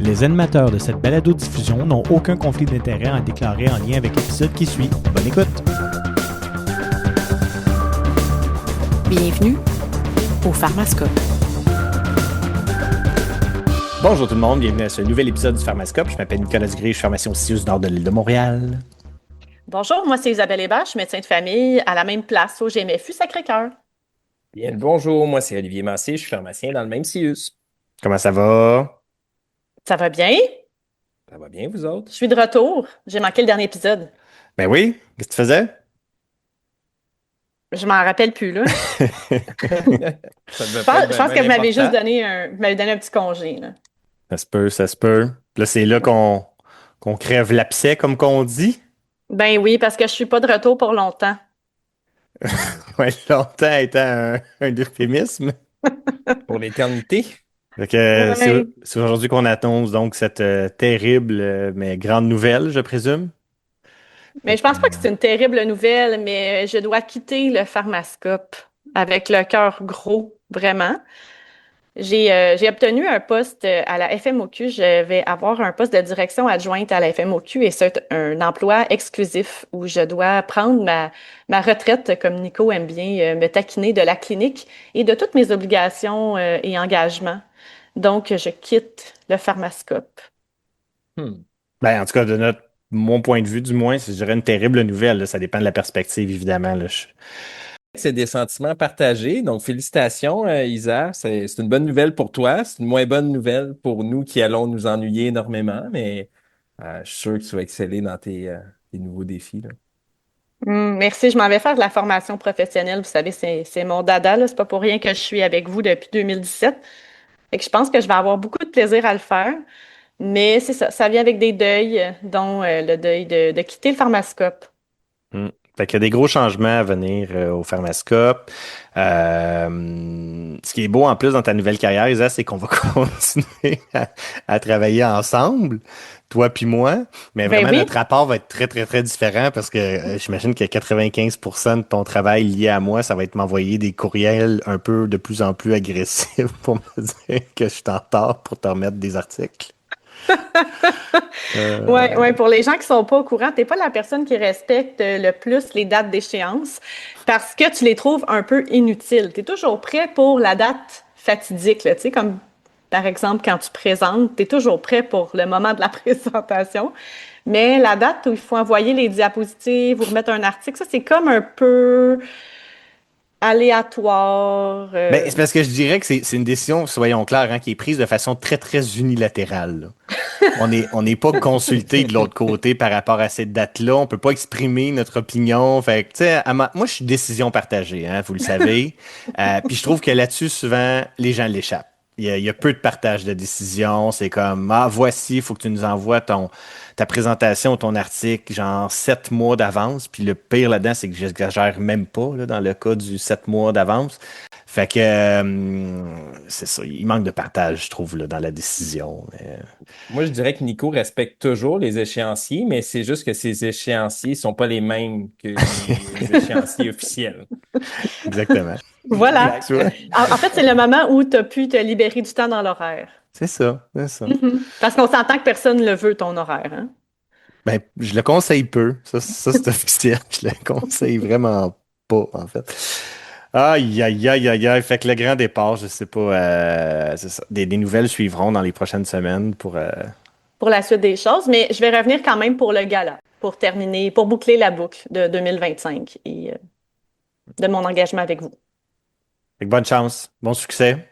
Les animateurs de cette balado-diffusion n'ont aucun conflit d'intérêt à déclarer en lien avec l'épisode qui suit. Bonne écoute! Bienvenue au Pharmascope. Bonjour tout le monde, bienvenue à ce nouvel épisode du Pharmascope. Je m'appelle Nicolas Dugré, je suis pharmacien au CIUS Nord de l'île de Montréal. Bonjour, moi c'est Isabelle Hébert, je suis médecin de famille à la même place au GMFU Sacré-Cœur. Bien, bonjour, moi c'est Olivier Massé, je suis pharmacien dans le même CIUS. Comment ça va? Ça va bien? Ça va bien, vous autres? Je suis de retour. J'ai manqué le dernier épisode. Ben oui, qu'est-ce que tu faisais? Je m'en rappelle plus, là. Ça devait pas être Je pense bien que vous m'avez juste important. donné un petit congé, là. Ça se peut, ça se peut. Puis là, c'est là qu'on crève l'abcès, comme qu'on dit. Ben oui, parce que je suis pas de retour pour longtemps. Ouais, longtemps étant un euphémisme. Pour l'éternité. Fait que Ouais. c'est aujourd'hui qu'on annonce donc cette terrible mais grande nouvelle, je présume. Mais je pense pas que c'est une terrible nouvelle, mais je dois quitter le Pharmascope avec le cœur gros, vraiment. J'ai obtenu un poste à la FMOQ. Je vais avoir un poste de direction adjointe à la FMOQ et c'est un emploi exclusif où je dois prendre ma retraite, comme Nico aime bien me taquiner, de la clinique et de toutes mes obligations et engagements. Donc, je quitte le Pharmascope. Ben, en tout cas, mon point de vue, du moins, je dirais une terrible nouvelle, là. Ça dépend de la perspective, évidemment, là. C'est des sentiments partagés, donc félicitations Isa, c'est une bonne nouvelle pour toi, c'est une moins bonne nouvelle pour nous qui allons nous ennuyer énormément, mais je suis sûr que tu vas exceller dans tes nouveaux défis, là. Merci, je m'en vais faire de la formation professionnelle. Vous savez, c'est mon dada, là. C'est pas pour rien que je suis avec vous depuis 2017. Fait que je pense que je vais avoir beaucoup de plaisir à le faire. Mais c'est ça, ça vient avec des deuils, dont le deuil de quitter le Pharmascope. Hmm. Fait qu'il y a des gros changements à venir au Pharmascope. Ce qui est beau en plus dans ta nouvelle carrière, Isa, c'est qu'on va continuer à travailler ensemble, toi puis moi. Mais Ben vraiment, oui. notre rapport va être très, très, très différent parce que j'imagine que 95% de ton travail lié à moi, ça va être m'envoyer des courriels un peu de plus en plus agressifs pour me dire que je suis en retard pour te remettre des articles. Ouais, pour les gens qui sont pas au courant, t'es pas la personne qui respecte le plus les dates d'échéance parce que tu les trouves un peu inutiles. Tu es toujours prêt pour la date fatidique, là, tu sais, comme par exemple quand tu présentes, tu es toujours prêt pour le moment de la présentation. Mais la date où il faut envoyer les diapositives ou remettre un article, ça, c'est comme un peu aléatoire. Ben, c'est parce que je dirais que c'est une décision, soyons clairs, hein, qui est prise de façon très, très unilatérale, là. On n'est pas consulté de l'autre côté par rapport à cette date-là. On peut pas exprimer notre opinion. Fait que, tu sais, moi, je suis décision partagée, hein, vous le savez. Puis je trouve que là-dessus, souvent, les gens l'échappent. Il y a peu de partage de décision. C'est comme, ah, voici, il faut que tu nous envoies ta présentation ou ton article, genre 7 mois d'avance. Puis le pire là-dedans, c'est que j'exagère même pas, là, dans le cas du 7 mois d'avance. Fait que, c'est ça, il manque de partage, je trouve, là, dans la décision. Mais... Moi, je dirais que Nico respecte toujours les échéanciers, mais c'est juste que ces échéanciers sont pas les mêmes que les échéanciers officiels. Exactement. Voilà. Tu vois? En fait, c'est le moment où tu as pu te libérer du temps dans l'horaire. C'est ça, c'est ça. Parce qu'on s'entend que personne ne le veut, ton horaire, hein? Ben, je le conseille peu. Ça c'est officiel. Je le conseille vraiment pas, en fait. Aïe, aïe, aïe, aïe, aïe. Fait que le grand départ, je sais pas, c'est ça. Des nouvelles suivront dans les prochaines semaines pour... Pour la suite des choses, mais je vais revenir quand même pour le gala, pour terminer, pour boucler la boucle de 2025 et de mon engagement avec vous. Fait que bonne chance, bon succès.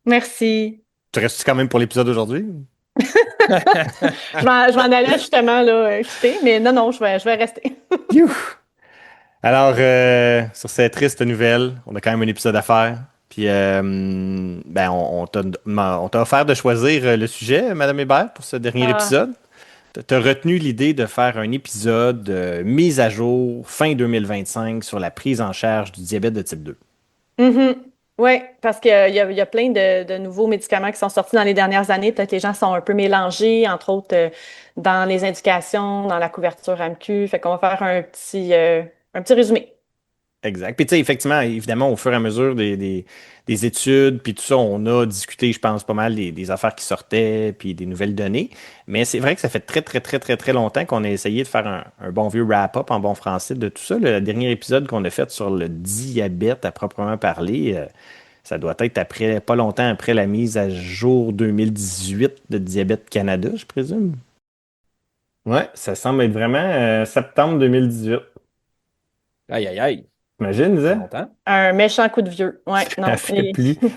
Merci. Tu restes quand même pour l'épisode d'aujourd'hui? Je m'en allais justement là, quitter, mais non, je vais rester. You! Alors, sur cette triste nouvelle, on a quand même un épisode à faire. Puis, ben, on t'a offert de choisir le sujet, Madame Hébert, pour ce dernier Ah, épisode. T'as retenu l'idée de faire un épisode mise à jour fin 2025 sur la prise en charge du diabète de type 2. mhm. Oui, parce qu'il y a plein de nouveaux médicaments qui sont sortis dans les dernières années. Peut-être les gens sont un peu mélangés, entre autres dans les indications, dans la couverture AMQ. Fait qu'on va faire un petit résumé. Exact. Puis tu sais, effectivement, évidemment, au fur et à mesure des études, puis tout ça, on a discuté, je pense, pas mal des affaires qui sortaient, puis des nouvelles données. Mais c'est vrai que ça fait très, très, très, très, très longtemps qu'on a essayé de faire un bon vieux wrap-up en bon français de tout ça. Le dernier épisode qu'on a fait sur le diabète à proprement parler, ça doit être après, pas longtemps après la mise à jour 2018 de Diabète Canada, je présume. Ouais, ça semble être vraiment septembre 2018. Aïe, aïe, aïe. Imagine, Ça fait Lisa? longtemps. Un méchant coup de vieux. Ouais, Ça non. fait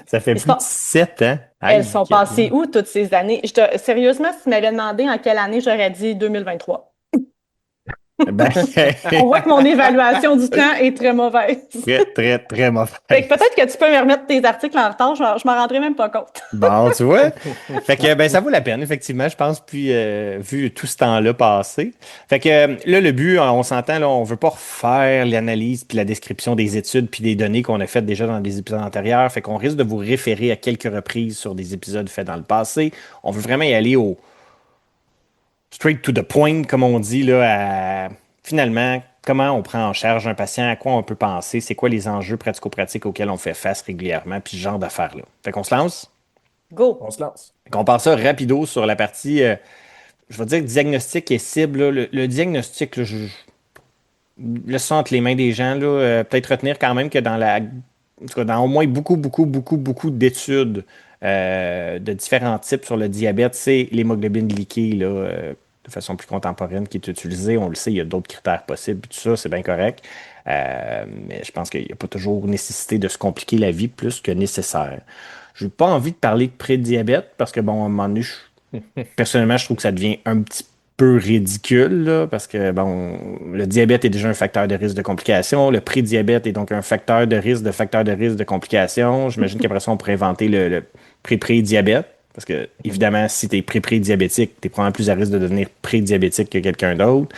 ça fait Ils plus de sont- 7 ans. elles Aïe, sont passées où toutes ces années? Sérieusement, si tu m'avais demandé en quelle année, j'aurais dit 2023. ben, On voit que mon évaluation du temps est très mauvaise. très, très, très mauvais. Fait que peut-être que tu peux me remettre tes articles en retard, je m'en rendrai même pas compte. Bon, tu vois. Fait que ben ça vaut la peine, effectivement, je pense, puis vu tout ce temps-là passé. Fait que là, le but, on s'entend, là, on veut pas refaire l'analyse puis la description des études puis des données qu'on a faites déjà dans des épisodes antérieurs. Fait qu'on risque de vous référer à quelques reprises sur des épisodes faits dans le passé. On veut vraiment y aller au straight to the point, comme on dit, là, à finalement comment on prend en charge un patient, à quoi on peut penser, c'est quoi les enjeux pratico-pratiques auxquels on fait face régulièrement, puis ce genre d'affaires-là. Fait qu'on se lance. Go! On se lance. Fait qu'on passe ça rapido sur la partie, je vais dire diagnostic et cible. Là. Le diagnostic, là, laisse ça entre les mains des gens. Là, peut-être retenir quand même que en tout cas, dans au moins beaucoup, beaucoup, beaucoup, beaucoup d'études de différents types sur le diabète, c'est l'hémoglobine glyquée là, de façon plus contemporaine qui est utilisée. On le sait, il y a d'autres critères possibles, puis tout ça, c'est bien correct. Mais je pense qu'il n'y a pas toujours nécessité de se compliquer la vie plus que nécessaire. Je n'ai pas envie de parler de prédiabète parce que, bon, à un moment donné, personnellement, je trouve que ça devient un petit peu ridicule, là, parce que, bon, le diabète est déjà un facteur de risque de complications. Le prédiabète est donc un facteur de risque de complications. J'imagine qu'après ça, on pourrait inventer le pré-pré-diabète. Parce que, évidemment, si tu es pré-pré-diabétique, tu es probablement plus à risque de devenir prédiabétique que quelqu'un d'autre.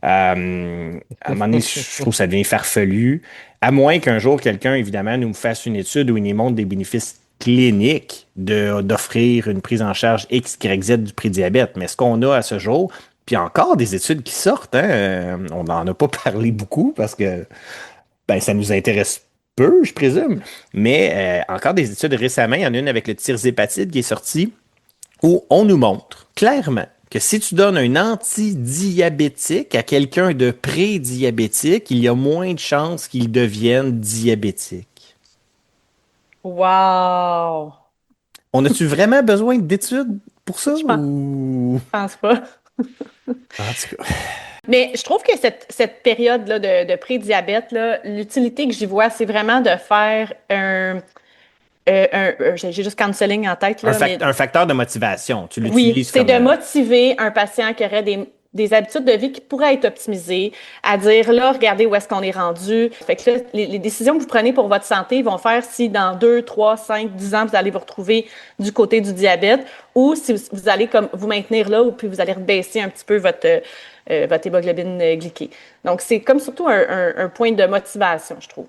À un moment donné, je trouve que ça devient farfelu. À moins qu'un jour, quelqu'un, évidemment, nous fasse une étude où il nous montre des bénéfices cliniques d'offrir une prise en charge X, Y, Z du prédiabète. Mais ce qu'on a à ce jour, puis encore des études qui sortent, hein, on n'en a pas parlé beaucoup parce que ben, ça nous intéresse peu, je présume. Mais encore des études récemment, il y en a une avec le tirzépatide qui est sortie où on nous montre clairement que si tu donnes un antidiabétique à quelqu'un de prédiabétique, il y a moins de chances qu'il devienne diabétique. Wow! On a-tu vraiment besoin d'études pour ça Je pense, ou... pense pas. En tout cas, Mais je trouve que cette période-là de pré-diabète, là, l'utilité que j'y vois, c'est vraiment de faire j'ai juste counseling en tête, là, mais un facteur de motivation, tu oui, l'utilises c'est comme... de motiver un patient qui aurait des habitudes de vie qui pourraient être optimisées, à dire là, regardez où est-ce qu'on est rendu. Fait que là, les décisions que vous prenez pour votre santé vont faire si dans 2, 3, 5, 10 ans, vous allez vous retrouver du côté du diabète ou si vous allez comme vous maintenir là ou puis vous allez baisser un petit peu votre hémoglobine glyquée. Donc, c'est comme surtout un point de motivation, je trouve.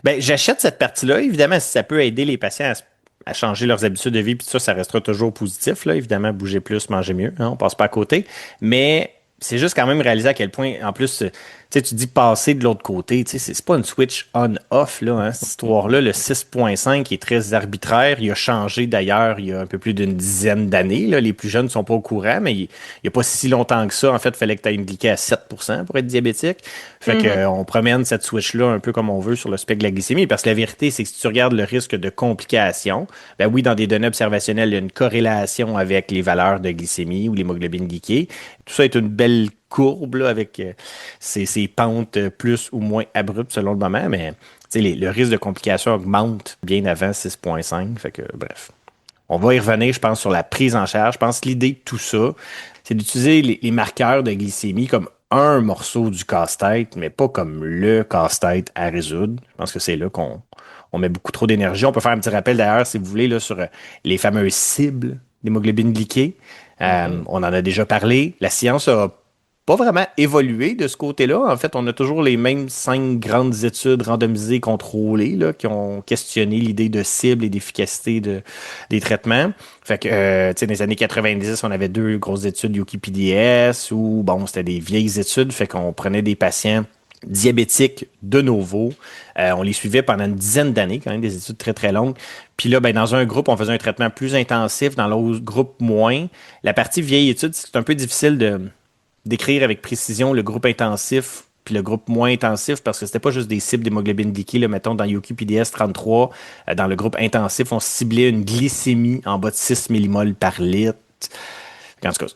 Ben, j'achète cette partie-là. Évidemment, si ça peut aider les patients à changer leurs habitudes de vie, puis ça restera toujours positif. Là. Évidemment, bouger plus, manger mieux. Hein, on passe pas à côté. Mais c'est juste quand même réaliser à quel point, en plus, tu sais, tu dis passer de l'autre côté. Tu sais, c'est pas une switch on-off, là. Hein, cette histoire-là, le 6.5 est très arbitraire. Il a changé d'ailleurs il y a un peu plus d'une dizaine d'années. Là. Les plus jeunes ne sont pas au courant, mais il n'y a pas si longtemps que ça. En fait, il fallait que tu aies une glycée à 7% pour être diabétique. Fait que, on promène cette switch-là un peu comme on veut sur le spectre de la glycémie. Parce que la vérité, c'est que si tu regardes le risque de complications, ben oui, dans des données observationnelles, il y a une corrélation avec les valeurs de glycémie ou l'hémoglobine glyquée. Tout ça est une belle courbe là, avec ces pentes plus ou moins abruptes selon le moment, mais le risque de complications augmente bien avant 6.5. Fait que, bref. On va y revenir, je pense, sur la prise en charge. Je pense que l'idée de tout ça, c'est d'utiliser les marqueurs de glycémie comme un morceau du casse-tête, mais pas comme le casse-tête à résoudre. Je pense que c'est là qu'on met beaucoup trop d'énergie. On peut faire un petit rappel d'ailleurs, si vous voulez, là, sur les fameuses cibles d'hémoglobine glyquée. On en a déjà parlé. La science a pas vraiment évolué de ce côté-là. En fait, on a toujours les mêmes 5 grandes études randomisées contrôlées là, qui ont questionné l'idée de cible et d'efficacité des traitements. Fait que, tu sais, dans les années 90, on avait 2 grosses études UKPDS où, bon, c'était des vieilles études. Fait qu'on prenait des patients diabétiques de novo. On les suivait pendant une dizaine d'années, quand même, des études très, très longues. Puis là, ben, dans un groupe, on faisait un traitement plus intensif, dans l'autre groupe, moins. La partie vieille étude, c'est un peu difficile d'écrire avec précision le groupe intensif puis le groupe moins intensif parce que c'était pas juste des cibles d'hémoglobine glyquée. Là, mettons, dans UKPDS 33, dans le groupe intensif, on ciblait une glycémie en bas de 6 millimoles par litre. En tout cas,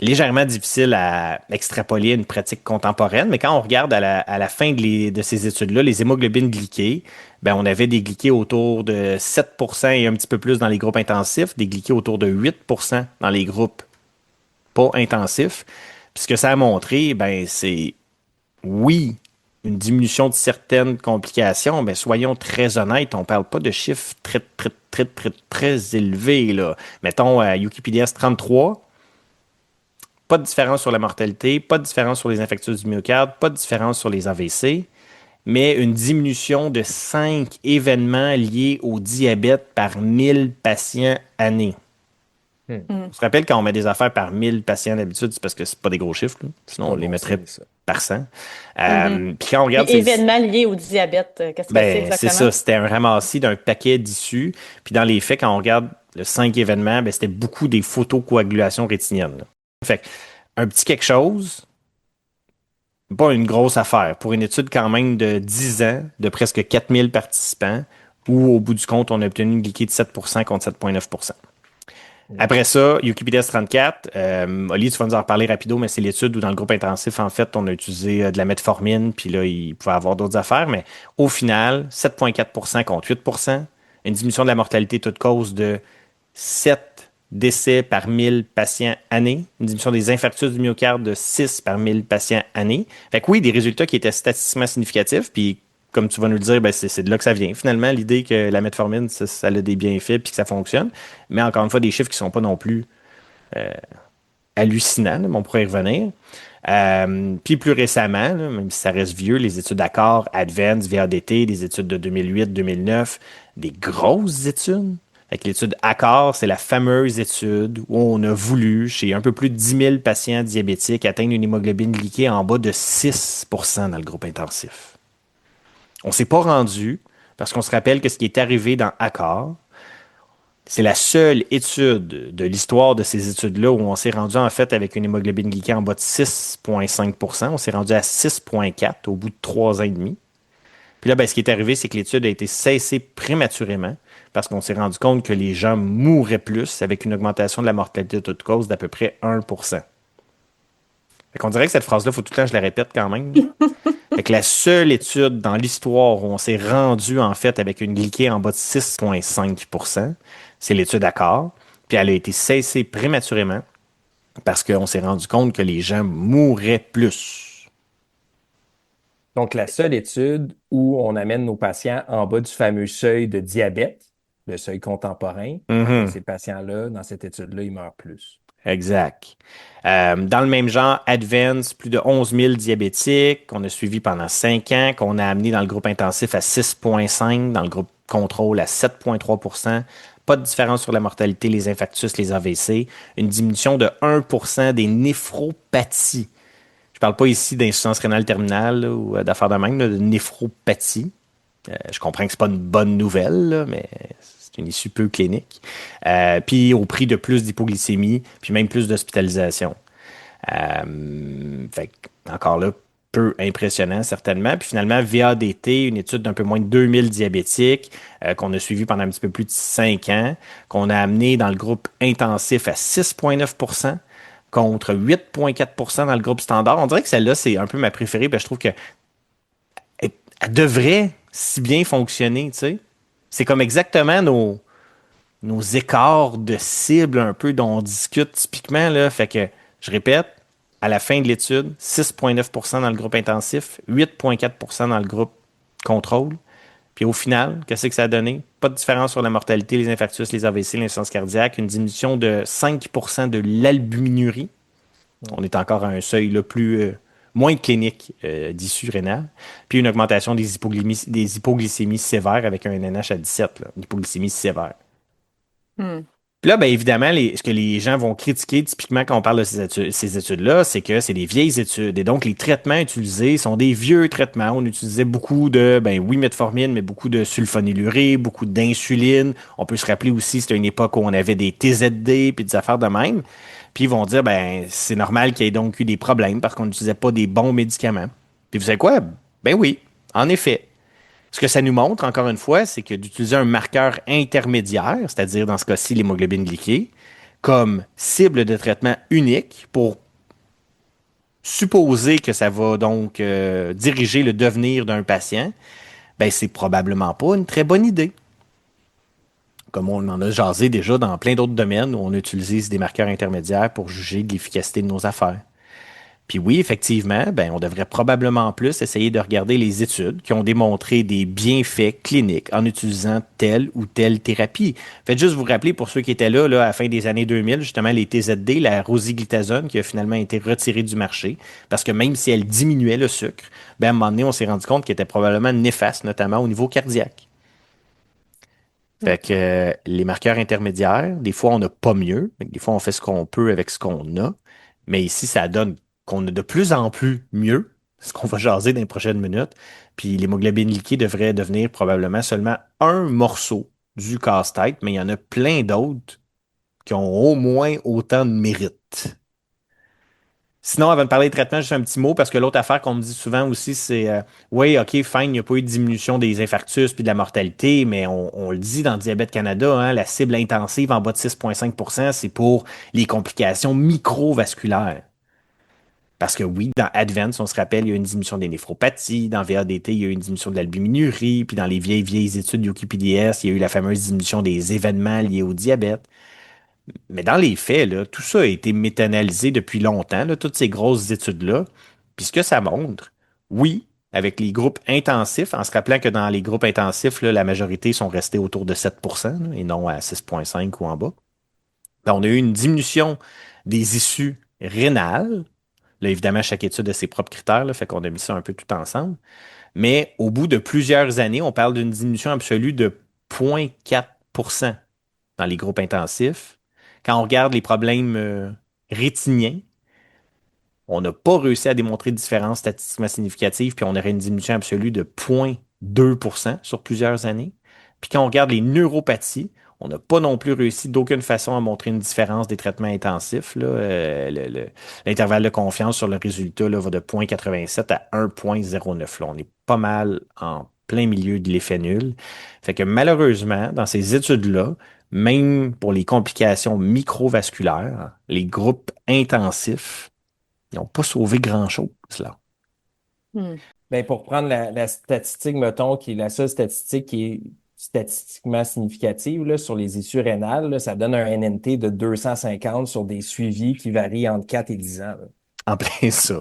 légèrement difficile à extrapoler à une pratique contemporaine, mais quand on regarde à la fin de ces études-là, les hémoglobines glyquées, ben, on avait des glyquées autour de 7% et un petit peu plus dans les groupes intensifs, des glyquées autour de 8% dans les groupes pas intensifs. Puis ce que ça a montré, ben, c'est oui, une diminution de certaines complications, mais soyons très honnêtes, on ne parle pas de chiffres très, très, très, très, très élevés, là. Mettons, à UKPDS 33, pas de différence sur la mortalité, pas de différence sur les infarctus du myocarde, pas de différence sur les AVC, mais une diminution de 5 événements liés au diabète par 1000 patients année. Hmm. On se rappelle quand on met des affaires par 1000 patients d'habitude, c'est parce que c'est pas des gros chiffres, là. Sinon on les mettrait par 100. Puis quand on regarde Puis événements liés au diabète, qu'est-ce que c'est ben, c'est exactement? ça, c'était un ramassis d'un paquet d'issues. Puis dans les faits, quand on regarde le 5 événements, ben, c'était beaucoup des photocoagulations rétiniennes, là. Fait que, un petit quelque chose, pas une grosse affaire. Pour une étude quand même de 10 ans, de presque 4000 participants, où au bout du compte, on a obtenu une glycée de 7% contre 7,9%. Après ça, UKPDS 34, Oli, tu vas nous en reparler rapido, mais c'est l'étude où dans le groupe intensif, en fait, on a utilisé de la metformine, puis là, il pouvait avoir d'autres affaires, mais au final, 7,4% contre 8%, une diminution de la mortalité toute cause de 7 décès par 1000 patients année, une diminution des infarctus du myocarde de 6 par 1000 patients année. Fait que oui, des résultats qui étaient statistiquement significatifs, puis comme tu vas nous le dire, ben c'est de là que ça vient. Finalement, l'idée que la metformine, ça a des bienfaits puis que ça fonctionne. Mais encore une fois, des chiffres qui ne sont pas non plus hallucinants, là, mais on pourrait y revenir. Puis plus récemment, là, même si ça reste vieux, les études Accor, Advance, VADT, des études de 2008-2009, des grosses études. Avec l'étude Accor, c'est la fameuse étude où on a voulu, chez un peu plus de 10 000 patients diabétiques, atteindre une hémoglobine glyquée en bas de 6% dans le groupe intensif. On ne s'est pas rendu parce qu'on se rappelle que ce qui est arrivé dans Accor, c'est la seule étude de l'histoire de ces études-là où on s'est rendu en fait avec une hémoglobine glyquée en bas de 6,5%. On s'est rendu à 6,4 au bout de 3 ans et demi. Puis là, ben, ce qui est arrivé, c'est que l'étude a été cessée prématurément parce qu'on s'est rendu compte que les gens mouraient plus avec une augmentation de la mortalité de toute cause d'à peu près 1%. Fait qu'on dirait que cette phrase-là, il faut tout le temps que je la répète quand même. Fait que la seule étude dans l'histoire où on s'est rendu en fait avec une glyquée en bas de 6,5%, c'est l'étude Accor. Puis elle a été cessée prématurément parce qu'on s'est rendu compte que les gens mouraient plus. Donc, la seule étude où on amène nos patients en bas du fameux seuil de diabète, le seuil contemporain, ben, ces patients-là, dans cette étude-là, ils meurent plus. Exact. Dans le même genre, Advance, plus de 11 000 diabétiques qu'on a suivis pendant 5 ans, qu'on a amené dans le groupe intensif à 6,5, dans le groupe contrôle à 7,3%. Pas de différence sur la mortalité, les infarctus, les AVC. Une diminution de 1% des néphropathies. Je parle pas ici d'insuffisance rénale terminale là, ou d'affaires de même, là, de néphropathie. Je comprends que c'est pas une bonne nouvelle, là, mais c'est une issue peu clinique. Puis au prix de plus d'hypoglycémie, puis même plus d'hospitalisation. Fait que, encore là, peu impressionnant certainement. Puis finalement, VADT, une étude d'un peu moins de 2000 diabétiques qu'on a suivi pendant un petit peu plus de 5 ans, qu'on a amené dans le groupe intensif à 6,9% contre 8,4% dans le groupe standard. On dirait que celle-là, c'est un peu ma préférée, parce que je trouve qu'elle elle devrait si bien fonctionner, tu sais. C'est comme exactement nos écarts de cible un peu dont on discute typiquement, là. Fait que, je répète, à la fin de l'étude, 6,9% dans le groupe intensif, 8,4% dans le groupe contrôle. Puis au final, qu'est-ce que ça a donné? Pas de différence sur la mortalité, les infarctus, les AVC, l'insuffisance cardiaque, une diminution de 5% de l'albuminurie. On est encore à un seuil le plus moins clinique d'issue rénale. Puis une augmentation des hypoglycémies sévères avec un NH à 17, là, une hypoglycémie sévère. Hmm. Puis là, bien évidemment, ce que les gens vont critiquer typiquement quand on parle de ces études-là, c'est que c'est des vieilles études. Et donc, les traitements utilisés sont des vieux traitements. On utilisait beaucoup de, ben oui, metformine, mais beaucoup de sulfonylurée, beaucoup d'insuline. On peut se rappeler aussi, c'était une époque où on avait des TZD puis des affaires de même. Puis ils vont dire, ben c'est normal qu'il y ait donc eu des problèmes parce qu'on n'utilisait pas des bons médicaments. Puis vous savez quoi? Ben oui, en effet. Ce que ça nous montre, encore une fois, c'est que d'utiliser un marqueur intermédiaire, c'est-à-dire dans ce cas-ci l'hémoglobine glyquée, comme cible de traitement unique pour supposer que ça va donc diriger le devenir d'un patient, ben c'est probablement pas une très bonne idée. Comme on en a jasé déjà dans plein d'autres domaines où on utilise des marqueurs intermédiaires pour juger de l'efficacité de nos affaires. Puis oui, effectivement, ben, on devrait probablement plus essayer de regarder les études qui ont démontré des bienfaits cliniques en utilisant telle ou telle thérapie. Faites juste vous rappeler, pour ceux qui étaient là, à la fin des années 2000, justement, les TZD, la rosiglitazone, qui a finalement été retirée du marché, parce que même si elle diminuait le sucre, ben, à un moment donné, on s'est rendu compte qu'elle était probablement néfaste, notamment au niveau cardiaque. Fait que les marqueurs intermédiaires, des fois, on n'a pas mieux. Des fois, on fait ce qu'on peut avec ce qu'on a. Mais ici, ça donne qu'on a de plus en plus mieux, ce qu'on va jaser dans les prochaines minutes. Puis l'hémoglobine liquide devrait devenir probablement seulement un morceau du casse-tête, mais il y en a plein d'autres qui ont au moins autant de mérite. Sinon, avant de parler de traitement, juste un petit mot, parce que l'autre affaire qu'on me dit souvent aussi, c'est oui, OK, fine, il n'y a pas eu de diminution des infarctus puis de la mortalité, mais on le dit dans Diabète Canada, hein, la cible intensive en bas de 6,5 %, c'est pour les complications microvasculaires. Parce que oui, dans Advance, on se rappelle, il y a une diminution des néphropathies. Dans VADT, il y a eu une diminution de l'albuminurie. Puis dans les vieilles études UKPDS, il y a eu la fameuse diminution des événements liés au diabète. Mais dans les faits, là, tout ça a été méta-analysé depuis longtemps, là, toutes ces grosses études-là. Puis ce que ça montre, oui, avec les groupes intensifs, en se rappelant que dans les groupes intensifs, là, la majorité sont restés autour de 7% là, et non à 6,5 ou en bas. Ben, on a eu une diminution des issues rénales. Là, évidemment, chaque étude a ses propres critères, là, fait qu'on a mis ça un peu tout ensemble. Mais au bout de plusieurs années, on parle d'une diminution absolue de 0,4% dans les groupes intensifs. Quand on regarde les problèmes rétiniens, on n'a pas réussi à démontrer de différence statistiquement significative, puis on aurait une diminution absolue de 0,2% sur plusieurs années. Puis quand on regarde les neuropathies, on n'a pas non plus réussi d'aucune façon à montrer une différence des traitements intensifs. Là. L'intervalle de confiance sur le résultat là, va de 0,87 à 1,09. Là. On est pas mal en plein milieu de l'effet nul. Fait que malheureusement, dans ces études-là, même pour les complications microvasculaires, les groupes intensifs, ils n'ont pas sauvé grand-chose, là. Hmm. Ben, pour prendre la statistique, mettons, qui est la seule statistique qui est statistiquement significative là, sur les issues rénales, là, ça donne un NNT de 250 sur des suivis qui varient entre 4 et 10 ans. Là. En plein ça.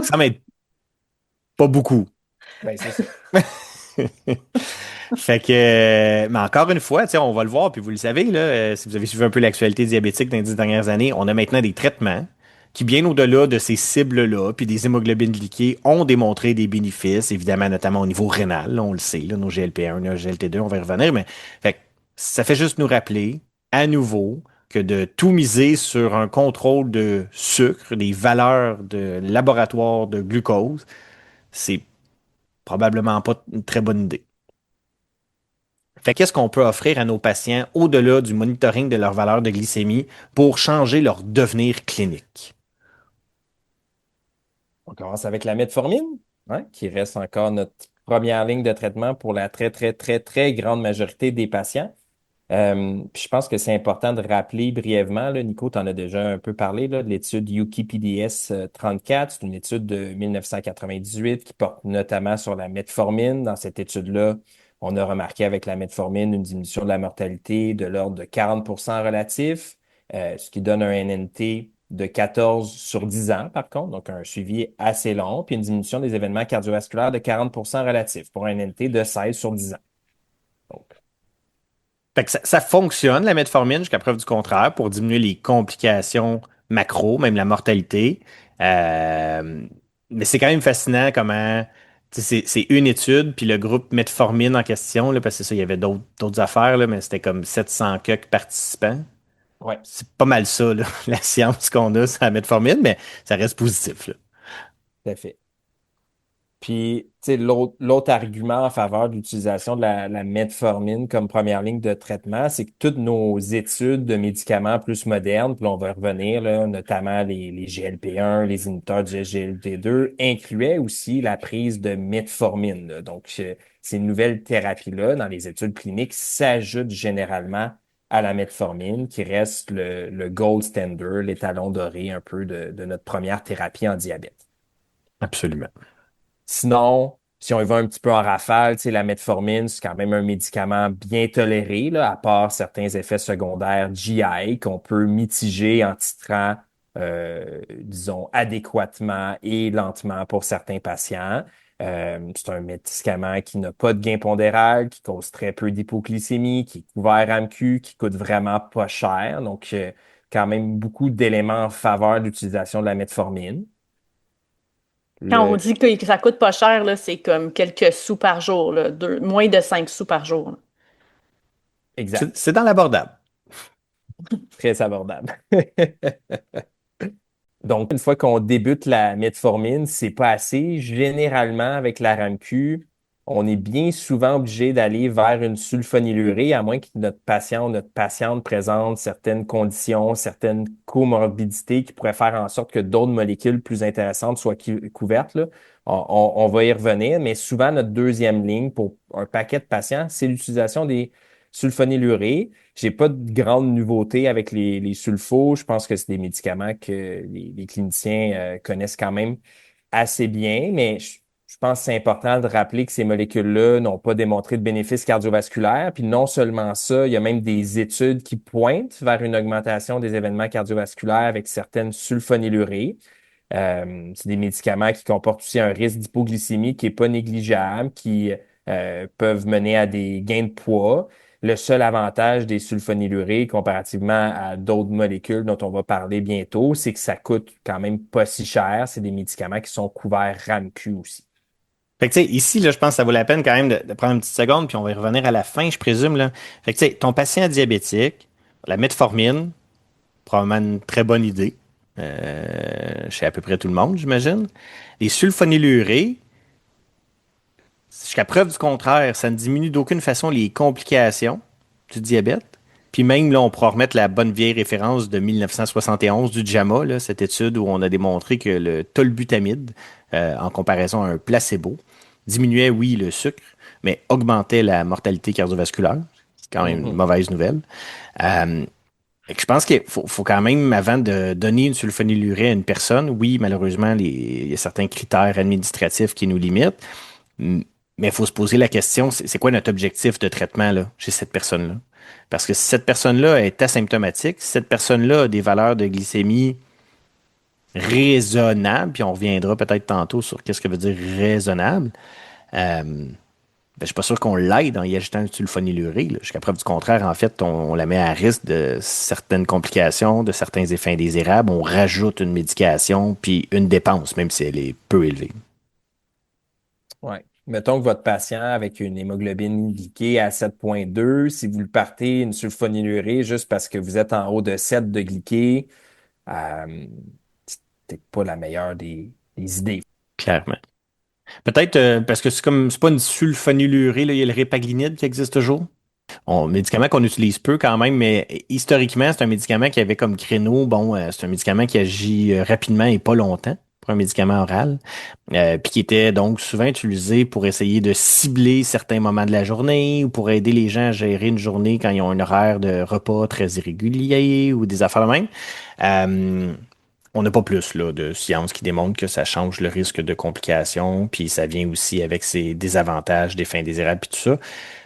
Ça m'aide pas beaucoup. Ben, c'est ça. Fait que, mais encore une fois, tu sais, on va le voir, puis vous le savez, là, si vous avez suivi un peu l'actualité diabétique dans les 10 dernières années, on a maintenant des traitements qui, bien au-delà de ces cibles-là, puis des hémoglobines glyquées, ont démontré des bénéfices, évidemment, notamment au niveau rénal, là, on le sait, là, nos GLP-1, nos GLT-2, on va y revenir, mais fait que ça fait juste nous rappeler, à nouveau, que de tout miser sur un contrôle de sucre, des valeurs de laboratoire de glucose, c'est probablement pas une très bonne idée. Fait qu'est-ce qu'on peut offrir à nos patients au-delà du monitoring de leur valeur de glycémie pour changer leur devenir clinique? On commence avec la metformine, hein, qui reste encore notre première ligne de traitement pour la très, très, très, très grande majorité des patients. Puis je pense que c'est important de rappeler brièvement, là, Nico, tu en as déjà un peu parlé, là, de l'étude UKPDS 34. C'est une étude de 1998 qui porte notamment sur la metformine. Dans cette étude-là, on a remarqué avec la metformine une diminution de la mortalité de l'ordre de 40% relatif, ce qui donne un NNT de 14 sur 10 ans, par contre, donc un suivi assez long, puis une diminution des événements cardiovasculaires de 40% relatif pour un NNT de 16 sur 10 ans. Donc, Fait que ça fonctionne, la metformine, jusqu'à preuve du contraire, pour diminuer les complications macro, même la mortalité. Mais c'est quand même fascinant comment Tu sais, c'est une étude, puis le groupe Metformine en question, là, parce que ça, il y avait d'autres affaires, là, mais c'était comme 700 quelques participants. Ouais, C'est pas mal ça, là, la science qu'on a sur la metformine, mais ça reste positif, là. tout à fait. Puis, tu sais, l'autre argument en faveur de l'utilisation de la metformine comme première ligne de traitement, c'est que toutes nos études de médicaments plus modernes, puis là, on va revenir, là, notamment les GLP-1, les inhibiteurs du SGLT2, incluaient aussi la prise de metformine, là. Donc, ces nouvelles thérapies-là, dans les études cliniques, s'ajoutent généralement à la metformine, qui reste le gold standard, l'étalon doré un peu de notre première thérapie en diabète. Absolument. Sinon, si on y va un petit peu en rafale, tu sais, la metformine, c'est quand même un médicament bien toléré, là, à part certains effets secondaires GI qu'on peut mitiger en titrant, disons, adéquatement et lentement pour certains patients. C'est un médicament qui n'a pas de gain pondéral, qui cause très peu d'hypoglycémie, qui est couvert AMQ, qui coûte vraiment pas cher. Donc, quand même beaucoup d'éléments en faveur de l'utilisation de la metformine. Quand on Le, dit que ça coûte pas cher, là, c'est comme quelques sous par jour, là, moins de 5 sous par jour, là. exact. C'est dans l'abordable. Très abordable. Donc, une fois qu'on débute la metformine, c'est pas assez. Généralement, avec la RAMQ, on est bien souvent obligé d'aller vers une sulfonylurée, à moins que notre patient ou notre patiente présente certaines conditions, certaines comorbidités qui pourraient faire en sorte que d'autres molécules plus intéressantes soient couvertes, là. On va y revenir, mais souvent, notre deuxième ligne pour un paquet de patients, c'est l'utilisation des sulfonylurées. J'ai pas de grande nouveauté avec les sulfos. Je pense que c'est des médicaments que les cliniciens connaissent quand même assez bien, mais je pense que c'est important de rappeler que ces molécules-là n'ont pas démontré de bénéfices cardiovasculaires. Puis non seulement ça, il y a même des études qui pointent vers une augmentation des événements cardiovasculaires avec certaines sulfonylurées. C'est des médicaments qui comportent aussi un risque d'hypoglycémie qui est pas négligeable, qui peuvent mener à des gains de poids. Le seul avantage des sulfonylurées comparativement à d'autres molécules dont on va parler bientôt, c'est que ça coûte quand même pas si cher. C'est des médicaments qui sont couverts RAMQ aussi. Fait que, tu sais, ici, là, je pense que ça vaut la peine quand même de prendre une petite seconde, puis on va y revenir à la fin, je présume, là. Fait que, tu sais, ton patient diabétique, la metformine, probablement une très bonne idée. Chez à peu près tout le monde, j'imagine. Les sulfonylurées, jusqu'à preuve du contraire, ça ne diminue d'aucune façon les complications du diabète. Puis même, là, on pourra remettre la bonne vieille référence de 1971 du JAMA, là, cette étude où on a démontré que le tolbutamide, en comparaison à un placebo, diminuait, oui, le sucre, mais augmentait la mortalité cardiovasculaire. C'est quand même une Mhm. mauvaise nouvelle. Euh, Fait que je pense qu'il faut quand même, avant de donner une sulfonylurée à une personne, oui, malheureusement, il y a certains critères administratifs qui nous limitent, m- mais il faut se poser la question, c'est quoi notre objectif de traitement là, chez cette personne-là? Parce que si cette personne-là est asymptomatique, si cette personne-là a des valeurs de glycémie raisonnables, puis on reviendra peut-être tantôt sur qu'est-ce que veut dire raisonnable, je suis pas sûr qu'on l'aide en y ajoutant une sulfonylurée, là. Jusqu'à preuve du contraire, en fait, on la met à risque de certaines complications, de certains effets indésirables. On rajoute une médication puis une dépense, même si elle est peu élevée. Ouais. Mettons que votre patient avec une hémoglobine glyquée à 7,2, si vous le partez une sulfonylurée juste parce que vous êtes en haut de 7 de glyquée, euh, c'est peut-être pas la meilleure des idées. Clairement. Peut-être parce que c'est pas une sulfonylurée, là, il y a le répaglinide qui existe toujours. Médicament qu'on utilise peu quand même, mais historiquement, c'est un médicament qui avait comme créneau, bon, c'est un médicament qui agit rapidement et pas longtemps pour un médicament oral, puis qui était donc souvent utilisé pour essayer de cibler certains moments de la journée ou pour aider les gens à gérer une journée quand ils ont un horaire de repas très irrégulier ou des affaires de même. Euh, on n'a pas plus là, de science qui démontre que ça change le risque de complications, puis ça vient aussi avec ses désavantages, des fins indésirables, puis tout ça.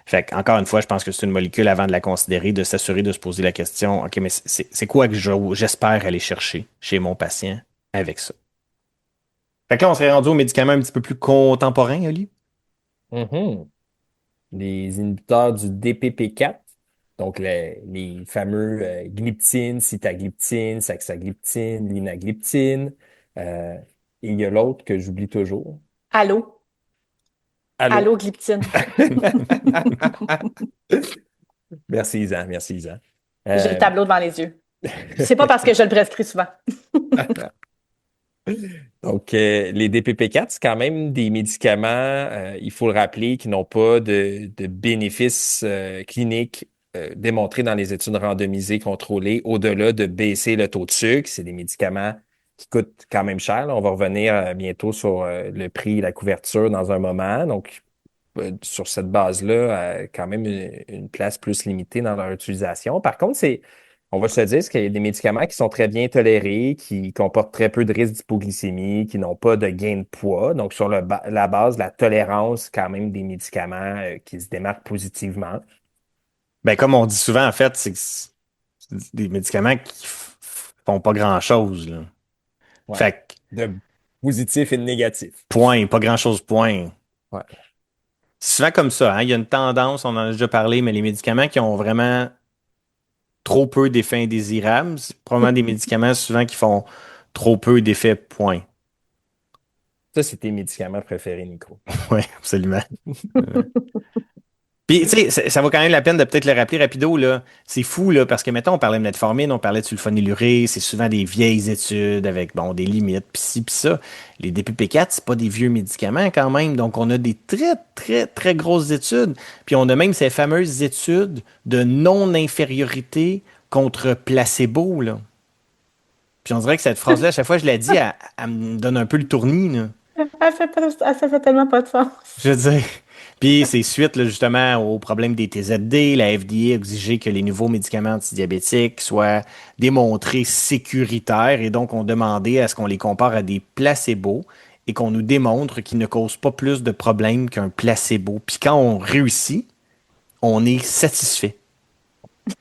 Fait que, encore une fois, je pense que c'est une molécule avant de la considérer, de s'assurer de se poser la question, OK, mais c'est quoi que j'espère aller chercher chez mon patient avec ça? Fait que là, on serait rendu aux médicaments un petit peu plus contemporains, Ali. Mhm. Les inhibiteurs du DPP4, donc les fameux gliptine, sitagliptine, saxagliptine, linagliptine. Euh, et il y a l'autre que j'oublie toujours. Allô? Allô? Allô, Glyptine. Merci, Isa. Merci, Isa. J'ai le Euh, tableau devant les yeux. C'est pas parce que je le prescris souvent. Donc, les DPP-4, c'est quand même des médicaments, il faut le rappeler, qui n'ont pas de bénéfices cliniques démontrés dans les études randomisées contrôlées au-delà de baisser le taux de sucre. C'est des médicaments qui coûtent quand même cher, là. On va revenir bientôt sur le prix et la couverture dans un moment. Donc, sur cette base-là, quand même une place plus limitée dans leur utilisation. Par contre, on va se dire qu'il y a des médicaments qui sont très bien tolérés, qui comportent très peu de risques d'hypoglycémie, qui n'ont pas de gain de poids. Donc, sur la base, la tolérance, quand même, des médicaments qui se démarquent positivement. Ben, comme on dit souvent, en fait, c'est des médicaments qui font pas grand-chose, là. Ouais. Fait que, De positif et de négatif. point, pas grand-chose, point. Ouais. C'est souvent comme ça, hein. Il y a une tendance, on en a déjà parlé, mais les médicaments qui ont vraiment trop peu d'effets indésirables, c'est probablement des médicaments souvent qui font trop peu d'effets, point. Ça, c'est tes médicaments préférés, Nico. Oui, absolument. Puis, tu sais, ça vaut quand même la peine de peut-être le rappeler rapido, là. C'est fou, là, parce que, mettons, on parlait de metformine, on parlait de sulfonylurée, c'est souvent des vieilles études avec, bon, des limites, pis ci, pis ça. Les DPP-4, c'est pas des vieux médicaments quand même, donc on a des très, très, très grosses études. Puis on a même ces fameuses études de non-infériorité contre placebo, là. Puis on dirait que cette phrase-là, à chaque fois que je la dis, elle me donne un peu le tournis, là. Ça fait tellement pas de sens. Je veux dire. Puis c'est suite là, justement au problème des TZD, la FDA a exigé que les nouveaux médicaments antidiabétiques soient démontrés sécuritaires et donc on demandé à ce qu'on les compare à des placebos et qu'on nous démontre qu'ils ne causent pas plus de problèmes qu'un placebo. Puis quand on réussit, on est satisfait.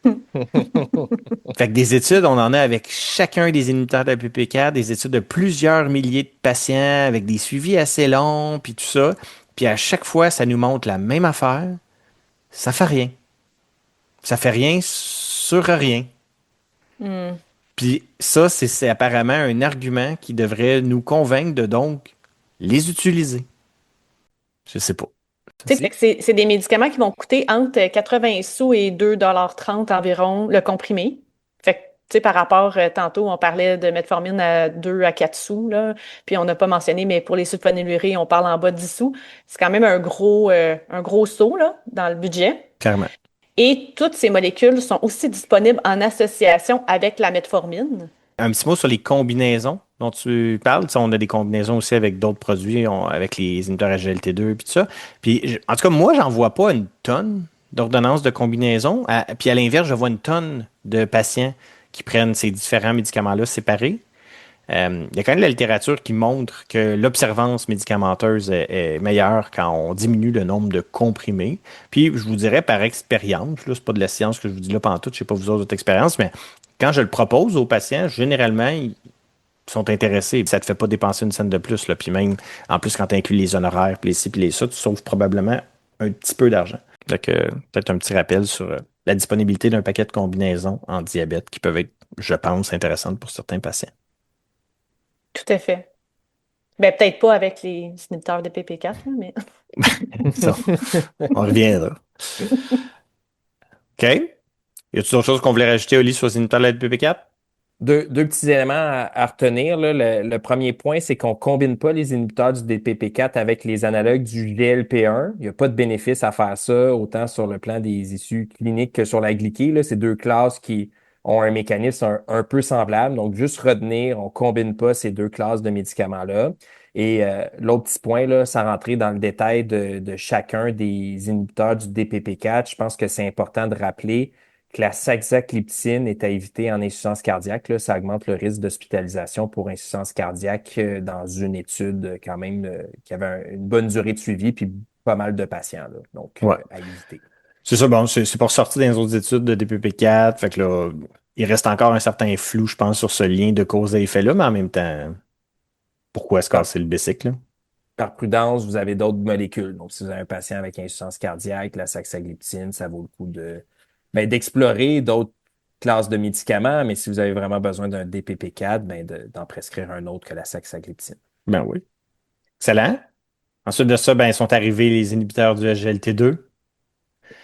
Fait que des études, on en a avec chacun des inhibiteurs de la PPK, des études de plusieurs milliers de patients avec des suivis assez longs, puis tout ça. Puis à chaque fois, ça nous montre la même affaire. Ça fait rien. Ça fait rien sur rien. Hmm. Puis ça, c'est apparemment un argument qui devrait nous convaincre de donc les utiliser. Je sais pas. Tu sais, fait que c'est des médicaments qui vont coûter entre 80 sous et 2,30 $ environ le comprimé. Fait que, tu sais, par rapport, tantôt, on parlait de metformine à 2 à 4 sous, là. Puis on n'a pas mentionné, mais pour les sulfonylurées, on parle en bas de 10 sous. C'est quand même un gros saut, là, dans le budget. Clairement. Et toutes ces molécules sont aussi disponibles en association avec la metformine. Un petit mot sur les combinaisons dont tu parles. Tu sais, on a des combinaisons aussi avec d'autres produits, avec les inhibiteurs SGLT2 puis tout ça. Puis, en tout cas, moi, j'en vois pas une tonne d'ordonnances de combinaisons. Puis à l'inverse, je vois une tonne de patients qui prennent ces différents médicaments-là séparés. Il y a quand même de la littérature qui montre que l'observance médicamenteuse est meilleure quand on diminue le nombre de comprimés. Puis, je vous dirais par expérience, là, c'est pas de la science que je vous dis là pantoute, je sais pas vous autres votre expérience, mais quand je le propose aux patients, généralement, ils sont intéressés. Ça te fait pas dépenser une scène de plus, là. Puis même, en plus, quand tu inclus les honoraires, puis les ci, puis les ça, tu sauves probablement un petit peu d'argent. Donc, peut-être un petit rappel sur la disponibilité d'un paquet de combinaisons en diabète qui peuvent être, je pense, intéressantes pour certains patients. Tout à fait. Ben, peut-être pas avec les inhibiteurs de PP4, là, mais. Ça, on reviendra. OK. Y a-t-il d'autres choses qu'on voulait rajouter, Oli, sur Zintal de PP4? Deux petits éléments à retenir, là. Le premier point, c'est qu'on combine pas les inhibiteurs du DPP4 avec les analogues du GLP1. Il n'y a pas de bénéfice à faire ça, autant sur le plan des issues cliniques que sur la glyquée, là. C'est deux classes qui ont un mécanisme un peu semblable. Donc, juste retenir, on combine pas ces deux classes de médicaments-là. Et l'autre petit point, là, sans rentrer dans le détail de chacun des inhibiteurs du DPP4, je pense que c'est important de rappeler que la saxacliptine est à éviter en insuffisance cardiaque. Là, ça augmente le risque d'hospitalisation pour insuffisance cardiaque dans une étude quand même qui avait une bonne durée de suivi puis pas mal de patients. Là. Donc, Ouais. à éviter. C'est ça, bon, c'est pour sortir des autres études de DPP4. Fait que là, il reste encore un certain flou, je pense, sur ce lien de cause à effet-là, mais en même temps, pourquoi se Par, casser le bicycle, là? par prudence, vous avez d'autres molécules. Donc, si vous avez un patient avec insuffisance cardiaque, la saxagliptine, ça vaut le coup d'explorer d'autres classes de médicaments, mais si vous avez vraiment besoin d'un DPP4, d'en prescrire un autre que la saxagliptine. Ben oui. Excellent. Ensuite de ça, ben, sont arrivés les inhibiteurs du SGLT2.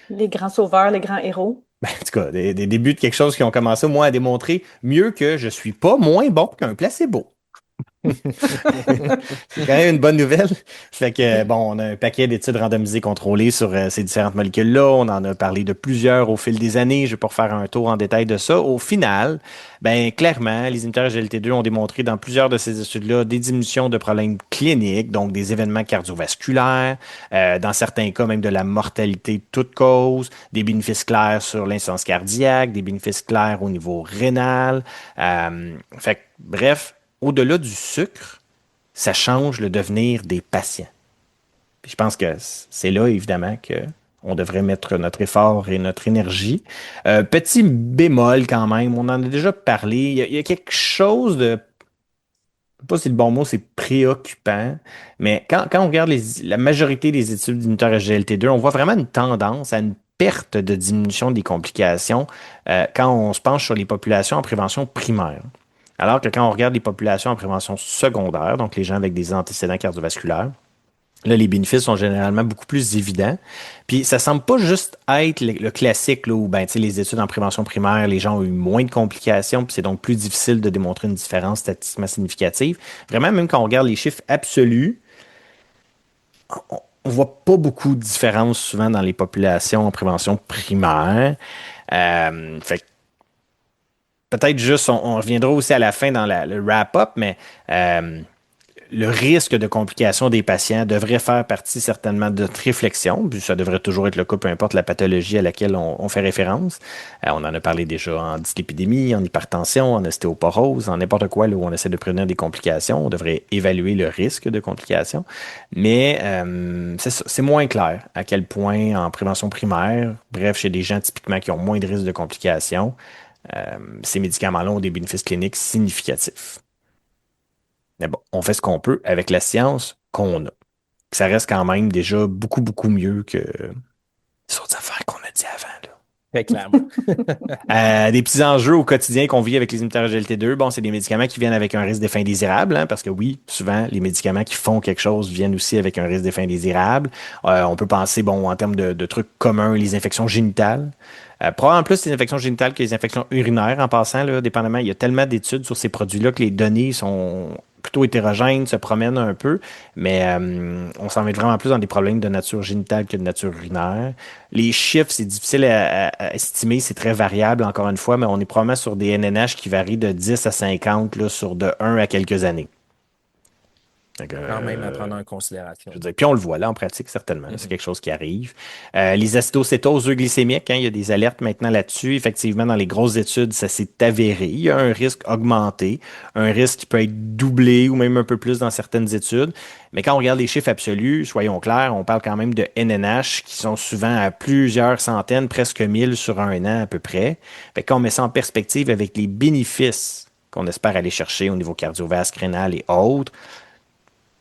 Les grands sauveurs, les grands héros. Ben, en tout cas, des débuts de quelque chose qui ont commencé au moins à démontrer mieux que je suis pas moins bon qu'un placebo. C'est quand même une bonne nouvelle. Fait que, bon, on a un paquet d'études randomisées contrôlées sur ces différentes molécules-là. On en a parlé de plusieurs au fil des années. Je vais pas refaire un tour en détail de ça. Au final, ben, clairement, les inhibiteurs SGLT2 ont démontré dans plusieurs de ces études-là des diminutions de problèmes cliniques, donc des événements cardiovasculaires, dans certains cas même de la mortalité de toute cause, des bénéfices clairs sur l'insuffisance cardiaque, des bénéfices clairs au niveau rénal. Fait que, bref, au-delà du sucre, ça change le devenir des patients. Puis je pense que c'est là, évidemment, que on devrait mettre notre effort et notre énergie. Petit bémol quand même, on en a déjà parlé. Il y a quelque chose de, je sais pas si le bon mot, c'est préoccupant, mais quand on regarde la majorité des études d'inhibiteurs SGLT2, on voit vraiment une tendance à une perte de diminution des complications quand on se penche sur les populations en prévention primaire. Alors que quand on regarde les populations en prévention secondaire, donc les gens avec des antécédents cardiovasculaires, là, les bénéfices sont généralement beaucoup plus évidents. Puis ça semble pas juste être le classique là, où ben, tu sais, les études en prévention primaire, les gens ont eu moins de complications, puis c'est donc plus difficile de démontrer une différence statistiquement significative. Vraiment, même quand on regarde les chiffres absolus, on voit pas beaucoup de différence souvent dans les populations en prévention primaire. Fait que peut-être juste, on reviendra aussi à la fin dans le wrap-up, mais le risque de complications des patients devrait faire partie certainement de notre réflexion, puis ça devrait toujours être le cas, peu importe la pathologie à laquelle on fait référence. On en a parlé déjà en dyslipidémie, en hypertension, en ostéoporose, en n'importe quoi là, où on essaie de prévenir des complications. On devrait évaluer le risque de complications, mais c'est moins clair à quel point en prévention primaire, bref, chez des gens typiquement qui ont moins de risques de complications, ces médicaments-là ont des bénéfices cliniques significatifs. Mais bon, on fait ce qu'on peut avec la science qu'on a. Ça reste quand même déjà beaucoup, beaucoup mieux que les autres affaires qu'on a dit avant, là. Très clairement. Des petits enjeux au quotidien qu'on vit avec les inhibiteurs GLT2, bon, c'est des médicaments qui viennent avec un risque d'effet indésirable, hein, parce que oui, souvent, les médicaments qui font quelque chose viennent aussi avec un risque d'effet indésirable. On peut penser, bon, en termes de trucs communs, les infections génitales. Probablement plus les infections génitales que les infections urinaires en passant, là, dépendamment. Il y a tellement d'études sur ces produits-là que les données sont plutôt hétérogènes, se promènent un peu, mais on s'en met vraiment plus dans des problèmes de nature génitale que de nature urinaire. Les chiffres, c'est difficile à estimer, c'est très variable encore une fois, mais on est probablement sur des NNH qui varient de 10 à 50 là, sur de 1 à quelques années. Donc, Quand même à prendre en considération. je veux dire, puis on le voit là en pratique, certainement. C'est quelque chose qui arrive. Les acidocétoses euglycémiques, hein, il y a des alertes maintenant là-dessus. Effectivement, dans les grosses études, ça s'est avéré. Il y a un risque augmenté, un risque qui peut être doublé ou même un peu plus dans certaines études. Mais quand on regarde les chiffres absolus, soyons clairs, on parle quand même de NNH qui sont souvent à plusieurs centaines, presque 1000 sur un an à peu près. Fait que quand on met ça en perspective avec les bénéfices qu'on espère aller chercher au niveau cardiovasculaire, rénal et autres,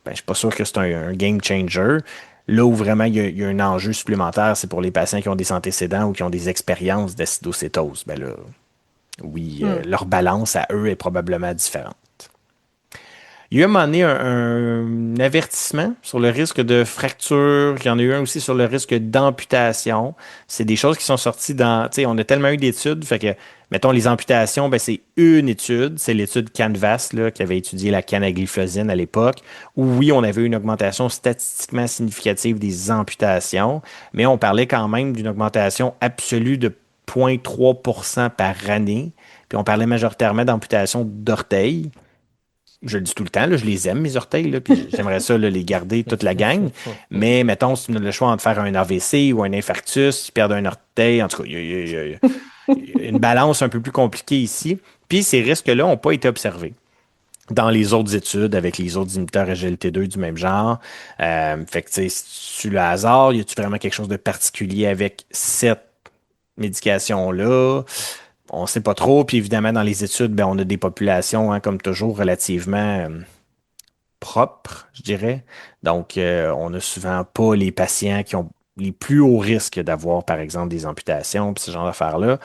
ben, je suis pas sûr que c'est un game changer. Là où vraiment il y a un enjeu supplémentaire, c'est pour les patients qui ont des antécédents ou qui ont des expériences d'acidocétose. Ben là, oui, leur balance à eux est probablement différente. Il y a eu à un moment donné un avertissement sur le risque de fracture. Il y en a eu un aussi sur le risque d'amputation. C'est des choses qui sont sorties dans. Tu sais, on a tellement eu d'études, fait que, mettons, les amputations, ben, c'est une étude. C'est l'étude Canvas là, qui avait étudié la canagliflozine à l'époque, où oui, on avait une augmentation statistiquement significative des amputations, mais on parlait quand même d'une augmentation absolue de 0,3% par année. Puis on parlait majoritairement d'amputation d'orteils. Je le dis tout le temps, là, je les aime, mes orteils, là, puis j'aimerais ça là, les garder toute la gang. Mais mettons, si tu as le choix entre faire un AVC ou un infarctus, perdre un orteil, en tout cas, il y a une balance un peu plus compliquée ici. Puis ces risques-là n'ont pas été observés dans les autres études avec les autres inhibiteurs SGLT2 du même genre. Fait que, tu sais, si tu le hasard, y a-tu vraiment quelque chose de particulier avec cette médication-là? On ne sait pas trop. Puis évidemment, dans les études, ben, on a des populations, hein, comme toujours, relativement propres, je dirais. Donc, on n'a souvent pas les patients qui ont les plus hauts risques d'avoir, par exemple, des amputations, puis ce genre d'affaires-là.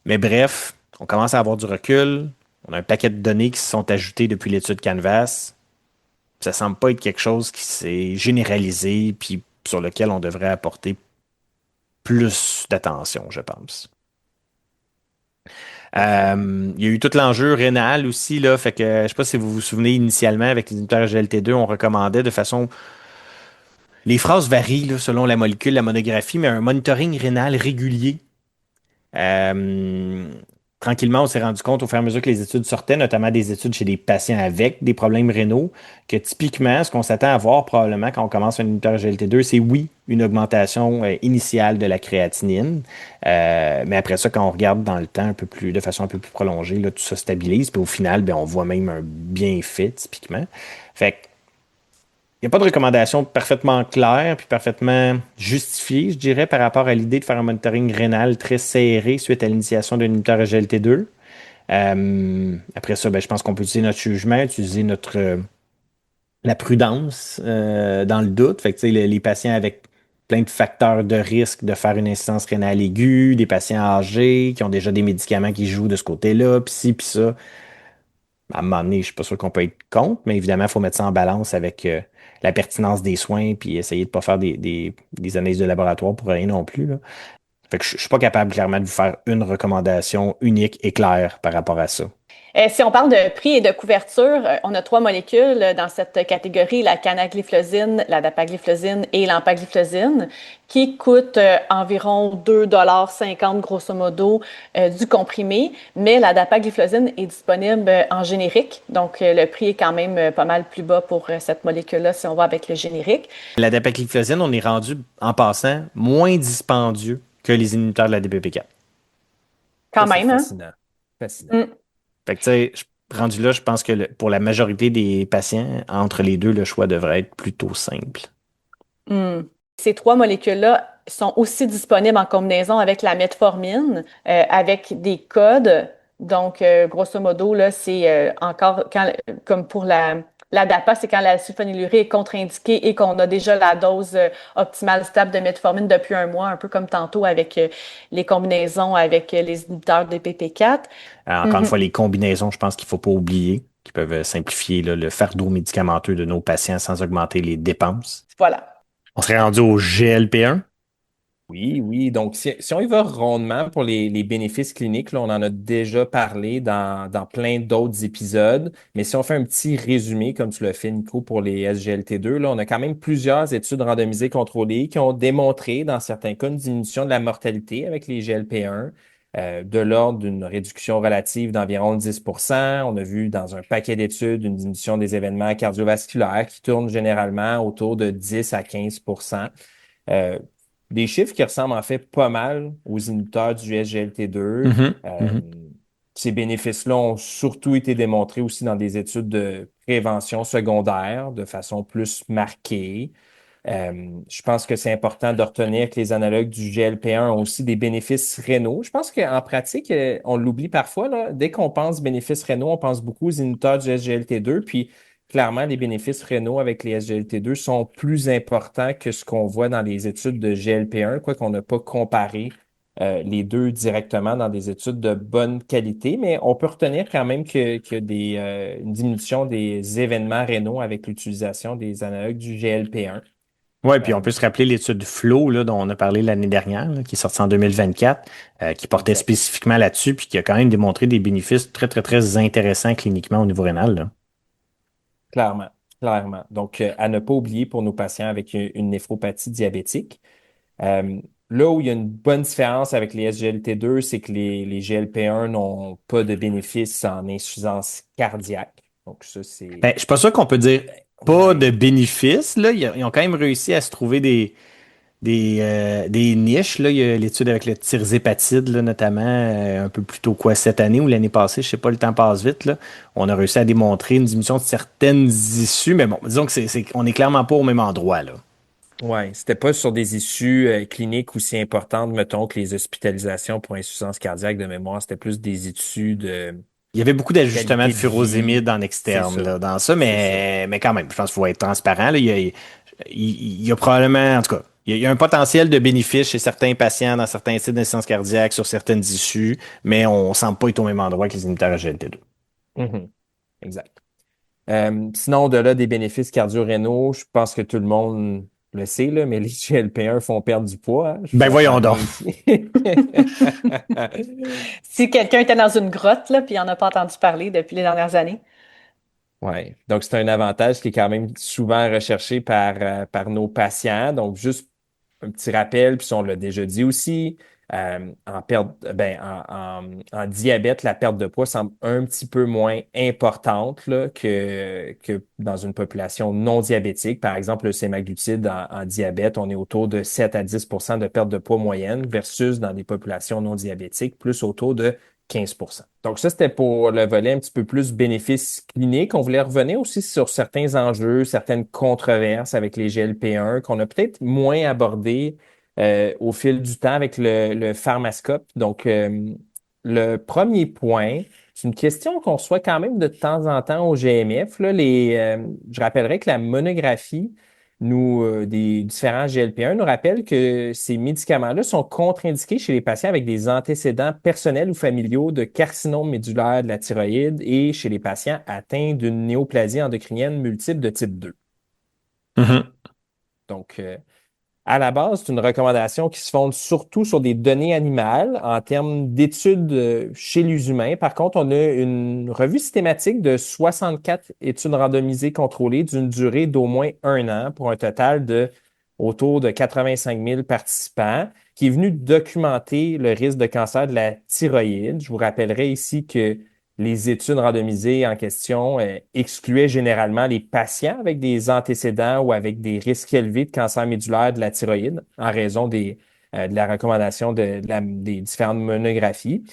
Mais bref, on commence à avoir du recul. On a un paquet de données qui se sont ajoutées depuis l'étude Canvas. ça semble pas être quelque chose qui s'est généralisé puis sur lequel on devrait apporter plus d'attention, je pense. Il y a eu tout l'enjeu rénal aussi, là, fait que je sais pas si vous vous souvenez initialement avec les inhibiteurs GLT2, on recommandait de façon. Les phrases varient là, selon la molécule, la monographie, mais un monitoring rénal régulier. Euh, Tranquillement, on s'est rendu compte au fur et à mesure que les études sortaient, notamment des études chez des patients avec des problèmes rénaux, que typiquement, ce qu'on s'attend à voir probablement quand on commence un inhibiteur GLT2, c'est oui, une augmentation initiale de la créatinine. Mais après ça, quand on regarde dans le temps un peu plus, de façon un peu plus prolongée, là, tout ça stabilise. Puis au final, ben, on voit même un bienfait, typiquement. Fait que il n'y a pas de recommandation parfaitement claire puis parfaitement justifiée, je dirais, par rapport à l'idée de faire un monitoring rénal très serré suite à l'initiation d'un inhibiteur GLT2. Après ça, ben, je pense qu'on peut utiliser notre jugement, utiliser la prudence dans le doute. Fait que, tu sais, les patients avec plein de facteurs de risque de faire une insuffisance rénale aiguë, des patients âgés qui ont déjà des médicaments qui jouent de ce côté-là, puis ci, puis ça. À un moment donné, je suis pas sûr qu'on peut être contre, mais évidemment, il faut mettre ça en balance avec la pertinence des soins, puis essayer de pas faire des analyses de laboratoire pour rien non plus, là. Fait que je suis pas capable clairement de vous faire une recommandation unique et claire par rapport à ça. Si on parle de prix et de couverture, on a 3 molécules dans cette catégorie, la canagliflozine, la dapagliflozine et l'empagliflozine, qui coûtent environ 2,50 $ grosso modo du comprimé, mais la dapagliflozine est disponible en générique, donc le prix est quand même pas mal plus bas pour cette molécule-là si on va avec le générique. La dapagliflozine, on est rendu, en passant, moins dispendieux que les inhibiteurs de la DPP4. Quand Ça, c'est même, hein? fascinant. Fascinant. Mm. Fait que, tu sais, rendu là, je pense que pour la majorité des patients, entre les deux, le choix devrait être plutôt simple. Mm. Ces 3 molécules-là sont aussi disponibles en combinaison avec la metformine, avec des codes. Donc, grosso modo, là, c'est encore comme pour la DAPA, c'est quand la sulfonylurie est contre-indiquée et qu'on a déjà la dose optimale stable de metformine depuis un mois, un peu comme tantôt avec les combinaisons avec les inhibiteurs de PP4. Alors, encore une fois, les combinaisons, je pense qu'il ne faut pas oublier, qui peuvent simplifier là, le fardeau médicamenteux de nos patients sans augmenter les dépenses. Voilà. On serait rendu au GLP-1. Oui, oui. Donc, si on y va rondement pour les bénéfices cliniques, là, on en a déjà parlé dans plein d'autres épisodes. Mais si on fait un petit résumé, comme tu l'as fait, Nico, pour les SGLT2, là, on a quand même plusieurs études randomisées contrôlées qui ont démontré, dans certains cas, une diminution de la mortalité avec les GLP-1, de l'ordre d'une réduction relative d'environ 10%. On a vu dans un paquet d'études une diminution des événements cardiovasculaires qui tournent généralement autour de 10 à 15%. Euh, des chiffres qui ressemblent en fait pas mal aux inhibiteurs du SGLT2. Mhm, Euh, mhm. Ces bénéfices-là ont surtout été démontrés aussi dans des études de prévention secondaire de façon plus marquée. Je pense que c'est important de retenir que les analogues du GLP-1 ont aussi des bénéfices rénaux. Je pense qu'en pratique, on l'oublie parfois, là, dès qu'on pense bénéfices rénaux, on pense beaucoup aux inhibiteurs du SGLT2, puis clairement, les bénéfices rénaux avec les SGLT2 sont plus importants que ce qu'on voit dans les études de GLP-1, quoi qu'on n'a pas comparé les deux directement dans des études de bonne qualité, mais on peut retenir quand même qu'il y a une diminution des événements rénaux avec l'utilisation des analogues du GLP-1. Oui, puis on peut se rappeler l'étude FLOW là, dont on a parlé l'année dernière, là, qui est sortie en 2024, qui portait Exact. spécifiquement là-dessus, puis qui a quand même démontré des bénéfices très, très, très intéressants cliniquement au niveau rénal, là. Clairement, clairement. Donc, à ne pas oublier pour nos patients avec une néphropathie diabétique. Euh, Là où il y a une bonne différence avec les SGLT2, c'est que les GLP-1 n'ont pas de bénéfices en insuffisance cardiaque. Donc, ça, c'est... Ben, je suis pas sûr qu'on peut dire pas Ouais. de bénéfices, là. Ils ont quand même réussi à se trouver des niches, là. Il y a l'étude avec le tirzépatide, là, notamment, un peu plus tôt, quoi, cette année ou l'année passée, je sais pas, le temps passe vite, là. On a réussi à démontrer une diminution de certaines issues, mais bon, disons que on est clairement pas au même endroit, là. Ouais, c'était pas sur des issues cliniques aussi importantes, mettons, que les hospitalisations pour insuffisance cardiaque de mémoire. C'était plus des issues de Il y avait beaucoup d'ajustements de qualité de vie. furosémide en C'est externe, ça. là, dans ça, C'est ça. mais quand même, je pense qu'il faut être transparent, là. Il y a probablement, en tout cas, il y a un potentiel de bénéfice chez certains patients dans certains types d'insuffisance cardiaque sur certaines issues, mais on ne semble pas être au même endroit que les inhibiteurs GLT2. Mhm. Exact. Sinon, au-delà des bénéfices cardio-rénaux, je pense que tout le monde le sait, là, mais les GLP-1 font perdre du poids, hein. Je Ben vous voyons apprends rien donc. ici. Si quelqu'un était dans une grotte, là, puis il n'en a pas entendu parler depuis les dernières années. Ouais. Donc, c'est un avantage qui est quand même souvent recherché par nos patients. Donc, juste un petit rappel, puis ça, on l'a déjà dit aussi, en diabète, la perte de poids semble un petit peu moins importante là, que dans une population non diabétique. Par exemple, le sémaglutide en diabète, on est autour de 7 à 10 de perte de poids moyenne versus dans des populations non diabétiques, plus autour de 15%. Donc ça, c'était pour le volet un petit peu plus bénéfices cliniques. On voulait revenir aussi sur certains enjeux, certaines controverses avec les GLP-1 qu'on a peut-être moins abordé au fil du temps avec le Pharmascope. Donc, le premier point, c'est une question qu'on reçoit quand même de temps en temps au GMF. Là, je rappellerai que la monographie des différents GLP-1 nous rappelle que ces médicaments-là sont contre-indiqués chez les patients avec des antécédents personnels ou familiaux de carcinome médulaire de la thyroïde et chez les patients atteints d'une néoplasie endocrinienne multiple de type 2. Mhm. Donc, à la base, c'est une recommandation qui se fonde surtout sur des données animales en termes d'études chez les humains. Par contre, on a une revue systématique de 64 études randomisées contrôlées d'une durée d'au moins 1 an pour un total de autour de 85 000 participants qui est venu documenter le risque de cancer de la thyroïde. Je vous rappellerai ici que les études randomisées en question excluaient généralement les patients avec des antécédents ou avec des risques élevés de cancer médulaire de la thyroïde en raison de la recommandation des différentes monographies.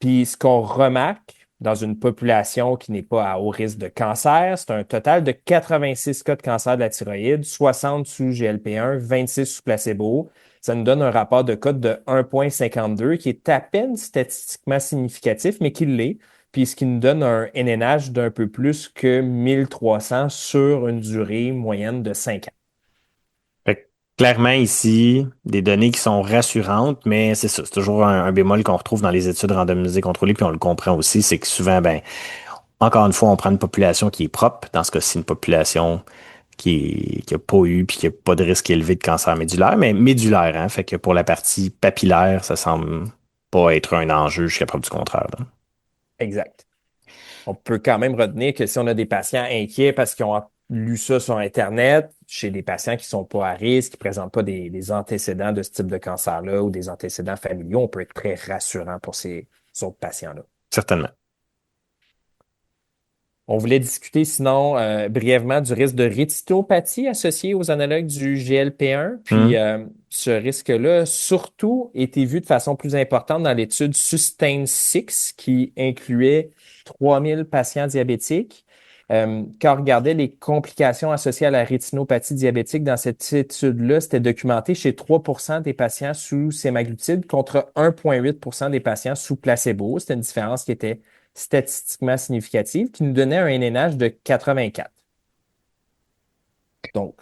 Puis ce qu'on remarque dans une population qui n'est pas à haut risque de cancer, c'est un total de 86 cas de cancer de la thyroïde, 60 sous GLP-1, 26 sous placebo. Ça nous donne un rapport de cote de 1,52 qui est à peine statistiquement significatif, mais qui l'est, puis ce qui nous donne un NNH d'un peu plus que 1300 sur une durée moyenne de 5 ans. Fait que clairement ici, des données qui sont rassurantes, mais c'est ça, c'est toujours un bémol qu'on retrouve dans les études randomisées contrôlées, puis on le comprend aussi, c'est que souvent, ben, encore une fois, on prend une population qui est propre, dans ce cas-ci, une population qui a pas eu, puis qui a pas de risque élevé de cancer médulaire, mais médulaire, hein, fait que pour la partie papillaire, ça semble pas être un enjeu jusqu'à preuve du contraire, là. Exact. On peut quand même retenir que si on a des patients inquiets parce qu'ils ont lu ça sur Internet, chez des patients qui sont pas à risque, qui présentent pas des antécédents de ce type de cancer-là ou des antécédents familiaux, on peut être très rassurant pour ces autres patients-là. Certainement. On voulait discuter sinon brièvement du risque de rétinopathie associé aux analogues du GLP-1. Puis Hmm. ce risque-là, surtout, été vu de façon plus importante dans l'étude Sustain 6 qui incluait 3000 patients diabétiques. Quand on regardait les complications associées à la rétinopathie diabétique dans cette étude-là, c'était documenté chez 3 des patients sous sémaglutide contre 1,8 des patients sous placebo. C'était une différence qui était statistiquement significative qui nous donnait un NNH de 84. Donc,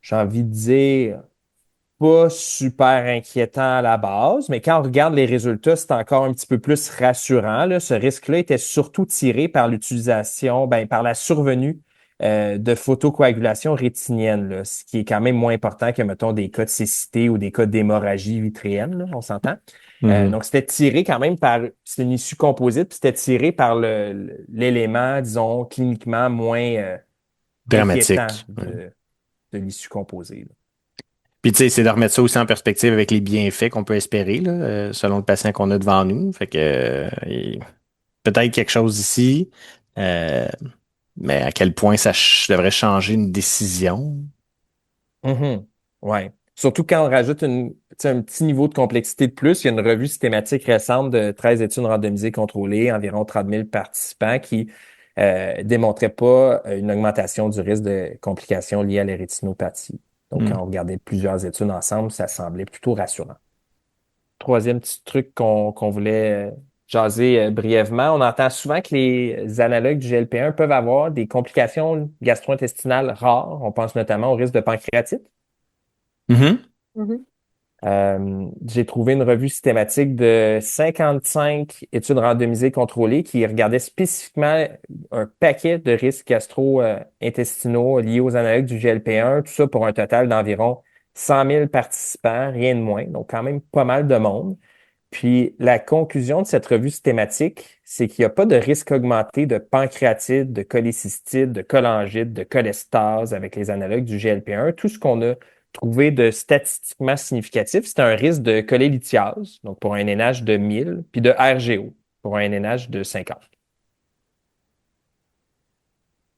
j'ai envie de dire pas super inquiétant à la base, mais quand on regarde les résultats, c'est encore un petit peu plus rassurant, là. Ce risque-là était surtout tiré par l'utilisation, par la survenue de photocoagulation rétinienne, là, ce qui est quand même moins important que, mettons, des cas de cécité ou des cas d'hémorragie vitréenne, là, on s'entend. Mhm. Donc, c'était tiré quand même c'est une issue composite, puis c'était tiré par l'élément, disons, cliniquement moins inquiétant Dramatique. Ouais. de l'issue composée, là. Puis, tu sais, c'est de remettre ça aussi en perspective avec les bienfaits qu'on peut espérer, là, selon le patient qu'on a devant nous. Fait que, peut-être quelque chose ici, euh, mais à quel point devrait changer une décision? Mhm. Ouais. Surtout quand on rajoute tu sais, un petit niveau de complexité de plus, il y a une revue systématique récente de 13 études randomisées contrôlées, environ 30 000 participants qui démontraient pas une augmentation du risque de complications liées à la rétinopathie. Donc, Hmm. quand on regardait plusieurs études ensemble, ça semblait plutôt rassurant. Troisième petit truc qu'on voulait jaser brièvement, on entend souvent que les analogues du GLP-1 peuvent avoir des complications gastro-intestinales rares. On pense notamment au risque de pancréatite. Mhm. Mhm. J'ai trouvé une revue systématique de 55 études randomisées contrôlées qui regardaient spécifiquement un paquet de risques gastro-intestinaux liés aux analogues du GLP-1, tout ça pour un total d'environ 100 000 participants, rien de moins, donc quand même pas mal de monde. Puis la conclusion de cette revue systématique, c'est qu'il n'y a pas de risque augmenté de pancréatite, de cholécystite, de cholangite, de cholestase avec les analogues du GLP-1. Tout ce qu'on a trouvé de statistiquement significatif, c'est un risque de cholélithiase, donc pour un NNH de 1000, puis de RGO pour un NNH de 50.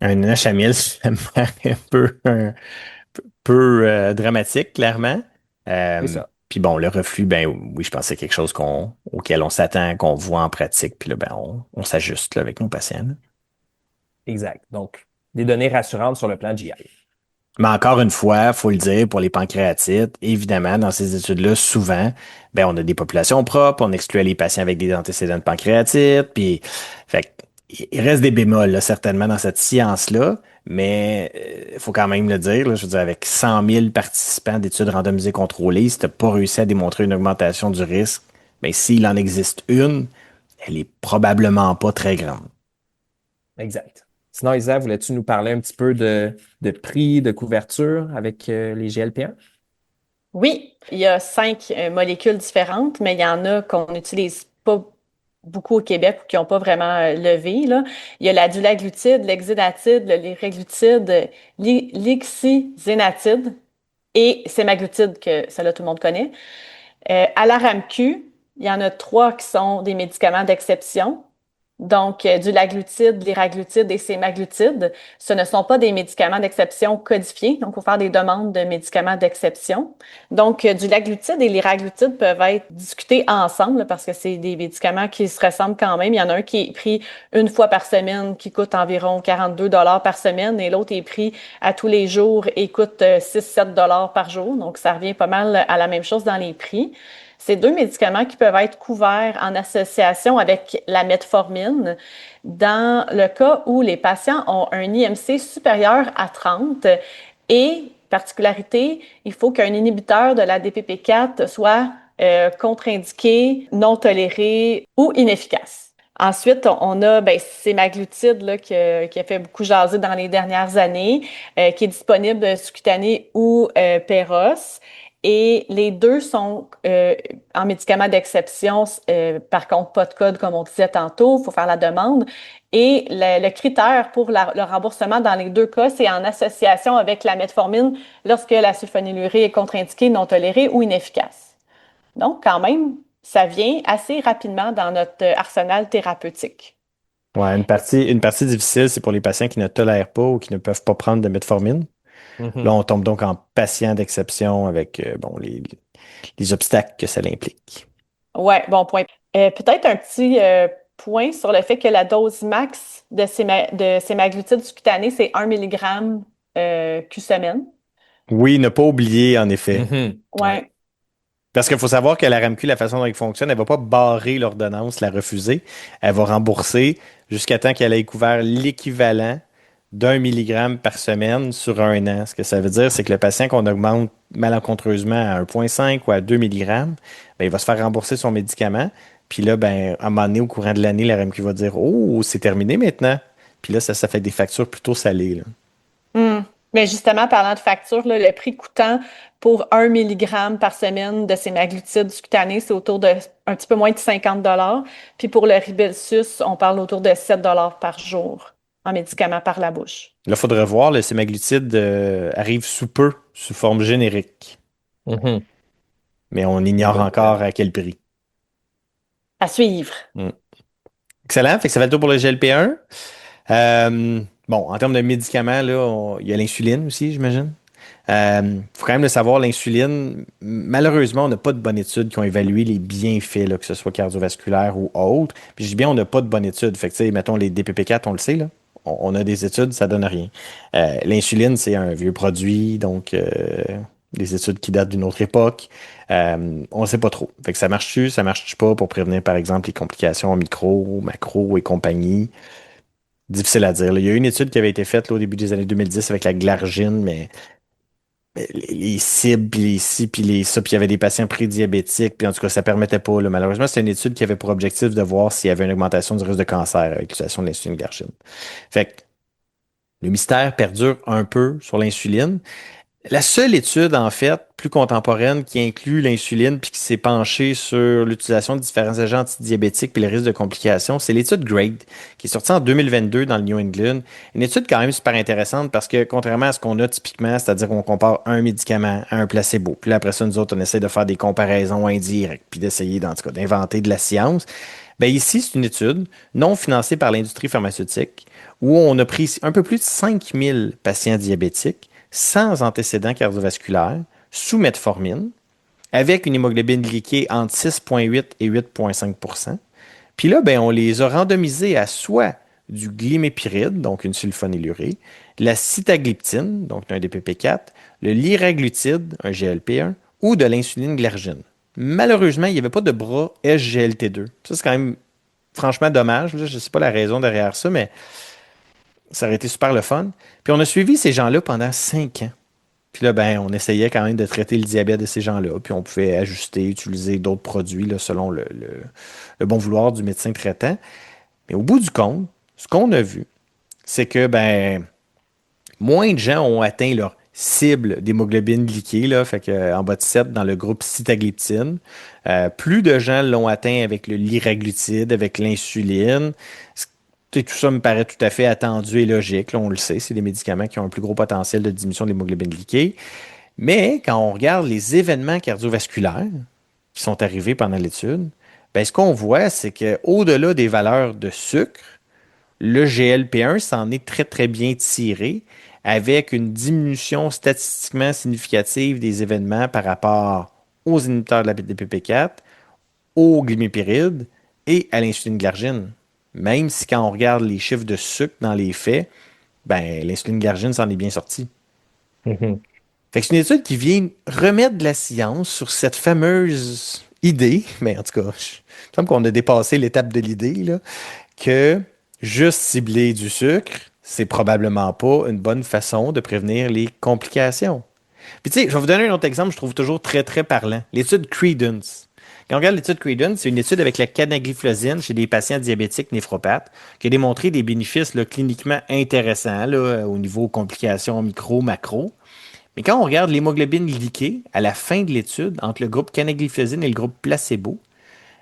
Un NH à 1000, ça me paraît un peu dramatique, clairement. C'est ça. Puis bon, le reflux, ben oui, je pense que c'est quelque chose auquel on s'attend, qu'on voit en pratique, puis là, ben, on s'ajuste là, avec nos patients, là. Exact. Donc, des données rassurantes sur le plan GI. Mais encore une fois, faut le dire, pour les pancréatites, évidemment, dans ces études-là, souvent, ben, on a des populations propres, on exclut les patients avec des antécédents de pancréatite, puis, fait, il reste des bémols, là, certainement, dans cette science-là, mais il faut quand même le dire, là, je veux dire, avec 100 000 participants d'études randomisées contrôlées, si tu n'as pas réussi à démontrer une augmentation du risque, ben, s'il en existe une, elle est probablement pas très grande. Exact. Sinon, Isa, voulais-tu nous parler un petit peu de prix, de couverture avec les GLP-1? Oui, il y a 5 molécules différentes, mais il y en a qu'on n'utilise pas beaucoup au Québec ou qui n'ont pas vraiment levé, là. Il y a la dulaglutide, l'exidatide, le liraglutide, l'ixizénatide et sémaglutide, que celle-là tout le monde connaît. À la RAMQ, il y en a 3 qui sont des médicaments d'exception. Donc, du laglutide, liraglutide et sémaglutide, ce ne sont pas des médicaments d'exception codifiés. Donc, il faut faire des demandes de médicaments d'exception. Donc, du laglutide et liraglutide peuvent être discutés ensemble parce que c'est des médicaments qui se ressemblent quand même. Il y en a un qui est pris une fois par semaine qui coûte environ 42 par semaine et l'autre est pris à tous les jours et coûte 6-7 par jour. Donc, ça revient pas mal à la même chose dans les prix. C'est 2 médicaments qui peuvent être couverts en association avec la metformine dans le cas où les patients ont un IMC supérieur à 30 et, particularité, il faut qu'un inhibiteur de la DPP4 soit contre-indiqué, non toléré ou inefficace. Ensuite, on a sémaglutide là, qui a fait beaucoup jaser dans les dernières années, qui est disponible sous-cutané ou Péros. Et les deux sont en médicaments d'exception. Par contre, pas de code, comme on disait tantôt. Il faut faire la demande. Et le critère pour le remboursement dans les 2 cas, c'est en association avec la metformine lorsque la sulfonylurée est contre-indiquée, non tolérée ou inefficace. Donc, quand même, ça vient assez rapidement dans notre arsenal thérapeutique. Ouais, une partie difficile, c'est pour les patients qui ne tolèrent pas ou qui ne peuvent pas prendre de metformine. Là, Mhm. on tombe donc en patient d'exception avec bon, les obstacles que ça implique. Ouais, bon point. Peut-être un petit point sur le fait que la dose max de sémaglutide sous-cutané, c'est 1 mg Q semaine. Oui, ne pas oublier, en effet. Mhm. Ouais. Ouais. Parce qu'il faut savoir que la RAMQ, la façon dont elle fonctionne, elle ne va pas barrer l'ordonnance, la refuser. Elle va rembourser jusqu'à temps qu'elle ait couvert l'équivalent d'1 milligramme par semaine sur un an. Ce que ça veut dire, c'est que le patient qu'on augmente malencontreusement à 1,5 ou à 2 milligrammes, ben, il va se faire rembourser son médicament. Puis là, ben, à un moment donné, au courant de l'année, la RAMQ va dire, oh, c'est terminé maintenant. Puis là, ça fait des factures plutôt salées, là. Hmm. Mais justement, parlant de facture, là, le prix coûtant pour 1 mg par semaine de sémaglutide sous-cutané, c'est autour de un petit peu moins de 50 Puis pour le Ribelsus, on parle autour de 7 par jour en médicaments par la bouche. Là, il faudrait voir, le sémaglutide arrive sous peu, sous forme générique. Mhm. Mais on Une ignore bonne nouvelle. encore à quel prix. À suivre. Mm. Excellent. Fait que ça fait le tour pour le GLP-1. Bon, en termes de médicaments, là, il y a l'insuline aussi, j'imagine. Faut quand même le savoir, l'insuline, malheureusement, on n'a pas de bonnes études qui ont évalué les bienfaits, là, que ce soit cardiovasculaire ou autre. Puis je dis bien, on n'a pas de bonnes études. Fait que, tu sais, mettons les DPP4, on le sait, là. On a des études, ça donne rien. L'insuline, c'est un vieux produit, donc des études qui datent d'une autre époque. On ne sait pas trop. Fait que ça marche-tu, ça marche-tu pas pour prévenir, par exemple, les complications en micro, macro et compagnie. Difficile à dire, là. Il y a eu une étude qui avait été faite là, au début des années 2010 avec la glargine, mais les cibles, puis les ci, puis les ça, puis il y avait des patients prédiabétiques, puis en tout cas, ça permettait pas, là. Malheureusement, c'était une étude qui avait pour objectif de voir s'il y avait une augmentation du risque de cancer avec l'utilisation de l'insuline glargine. Fait que le mystère perdure un peu sur l'insuline. La seule étude, en fait, plus contemporaine qui inclut l'insuline puis qui s'est penchée sur l'utilisation de différents agents antidiabétiques puis les risques de complications, c'est l'étude GRADE qui est sortie en 2022 dans le New England. Une étude quand même super intéressante parce que contrairement à ce qu'on a typiquement, c'est-à-dire qu'on compare un médicament à un placebo, puis là, après ça, nous autres, on essaie de faire des comparaisons indirectes puis d'essayer, en tout cas, d'inventer de la science. Ben ici, c'est une étude non financée par l'industrie pharmaceutique où on a pris un peu plus de 5000 patients diabétiques sans antécédents cardiovasculaires, sous metformine, avec une hémoglobine glyquée entre 6,8 et 8,5 Puis là, ben, on les a randomisés à soit du glimépiride, donc une sulfonylurée, la sitagliptine, donc un DPP4, le liraglutide, un GLP-1, ou de l'insuline glargine. Malheureusement, il n'y avait pas de bras SGLT2. Ça, c'est quand même franchement dommage. Je ne sais pas la raison derrière ça, mais ça aurait été super le fun. Puis on a suivi ces gens-là pendant 5 ans. Puis là, ben, on essayait quand même de traiter le diabète de ces gens-là. Puis on pouvait ajuster, utiliser d'autres produits là, selon le bon vouloir du médecin traitant. Mais au bout du compte, ce qu'on a vu, c'est que ben, moins de gens ont atteint leur cible d'hémoglobine glyquée, là, fait que, en bas de 7 dans le groupe sitagliptine. Plus de gens l'ont atteint avec le liraglutide, avec l'insuline. Tout ça me paraît tout à fait attendu et logique. Là, on le sait, c'est des médicaments qui ont un plus gros potentiel de diminution de l'hémoglobine glyquée. Mais quand on regarde les événements cardiovasculaires qui sont arrivés pendant l'étude, ben, ce qu'on voit, c'est qu'au-delà des valeurs de sucre, le GLP-1 s'en est très, très bien tiré avec une diminution statistiquement significative des événements par rapport aux inhibiteurs de la DPP4, au glimépiride et à l'insuline glargine. Même si quand on regarde les chiffres de sucre dans les faits, ben, l'insuline glargine s'en est bien sortie. Mhm. Fait que c'est une étude qui vient remettre de la science sur cette fameuse idée, mais en tout cas, il semble qu'on a dépassé l'étape de l'idée, là, que juste cibler du sucre, c'est probablement pas une bonne façon de prévenir les complications. Puis tu sais, je vais vous donner un autre exemple, je trouve toujours très, très parlant. L'étude Credence. Quand on regarde l'étude Credence, c'est une étude avec la canagliflozine chez des patients diabétiques néphropathes qui a démontré des bénéfices là, cliniquement intéressants là, au niveau complications micro, macro. Mais quand on regarde l'hémoglobine glyquée à la fin de l'étude entre le groupe canagliflozine et le groupe placebo,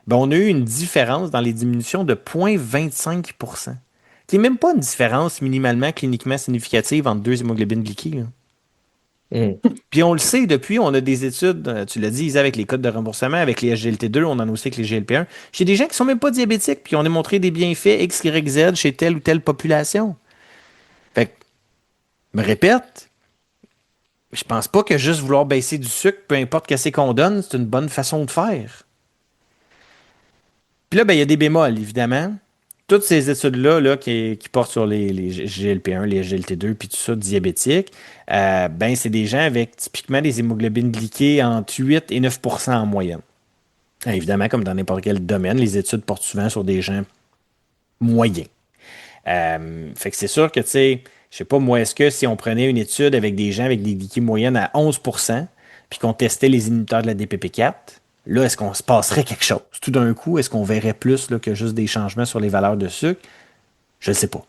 ben, on a eu une différence dans les diminutions de 0,25 qui n'est même pas une différence minimalement cliniquement significative entre deux hémoglobines glyquées, là. Mhm. Puis on le sait depuis, on a des études, tu l'as dit, Isa, avec les codes de remboursement, avec les SGLT2, on en a aussi avec les GLP-1, chez des gens qui sont même pas diabétiques, puis on a montré des bienfaits X, Y, Z chez telle ou telle population. Fait que, je me répète, je pense pas que juste vouloir baisser du sucre, peu importe qu'est-ce qu'on donne, c'est une bonne façon de faire. Puis là, ben, il y a des bémols, évidemment. Toutes ces études-là là, qui portent sur les GLP-1, les GLT2, puis tout ça, diabétiques, ben, c'est des gens avec typiquement des hémoglobines glyquées entre 8 et 9 en moyenne. Évidemment, comme dans n'importe quel domaine, les études portent souvent sur des gens moyens. Fait que c'est sûr que, tu sais, je sais pas, moi, est-ce que si on prenait une étude avec des gens avec des glycées moyennes à 11 puis qu'on testait les inhibiteurs de la DPP4, là, est-ce qu'on se passerait quelque chose? Tout d'un coup, est-ce qu'on verrait plus là, que juste des changements sur les valeurs de sucre? Je ne sais pas.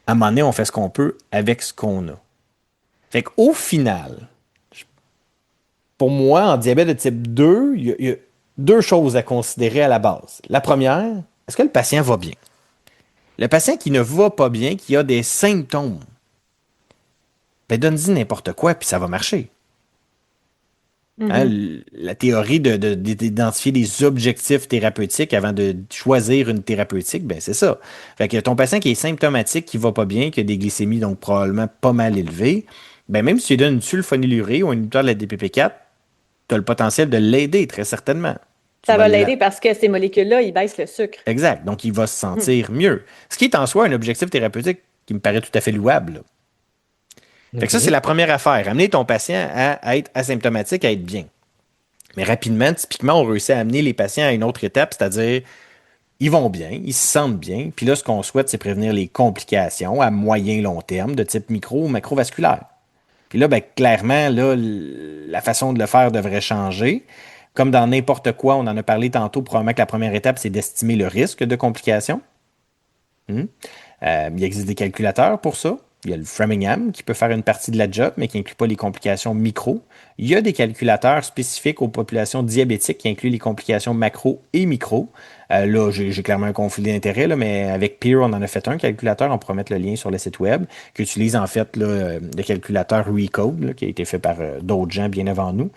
À un moment donné, on fait ce qu'on peut avec ce qu'on a. Fait qu'au final, pour moi, en diabète de type 2, il y a deux choses à considérer à la base. La première, est-ce que le patient va bien? Le patient qui ne va pas bien, qui a des symptômes, ben donne-y n'importe quoi, puis ça va marcher. Hein, Mhm. la théorie d'identifier des objectifs thérapeutiques avant de choisir une thérapeutique, ben c'est ça. Fait que ton patient qui est symptomatique, qui va pas bien, qui a des glycémies donc probablement pas mal élevées, ben même si tu lui donnes une sulfonylurée ou un inhibiteur de la DPP4, tu as le potentiel de l'aider très certainement. Tu Ça vas va la- l'aider parce que ces molécules-là, ils baissent le sucre. Exact. Donc, il va se Mhm. sentir mieux. Ce qui est en soi un objectif thérapeutique qui me paraît tout à fait louable, là. Fait que ça, c'est Mhm. la première affaire. Amener ton patient à être asymptomatique, à être bien. Mais rapidement, typiquement, on réussit à amener les patients à une autre étape, c'est-à-dire, ils vont bien, ils se sentent bien. Puis là, ce qu'on souhaite, c'est prévenir les complications à moyen long terme de type micro ou macrovasculaire. Puis là, ben, clairement, là, la façon de le faire devrait changer. Comme dans n'importe quoi, on en a parlé tantôt, probablement que la première étape, c'est d'estimer le risque de complications. Il existe des calculateurs pour ça. Il y a le Framingham qui peut faire une partie de la job, mais qui n'inclut pas les complications micro. Il y a des calculateurs spécifiques aux populations diabétiques qui incluent les complications macro et micro. Là, j'ai clairement un conflit d'intérêt, là, mais avec Peer, on en a fait un calculateur. On pourra mettre le lien sur le site web, qui utilise en fait là, le calculateur Recode, là, qui a été fait par d'autres gens bien avant nous,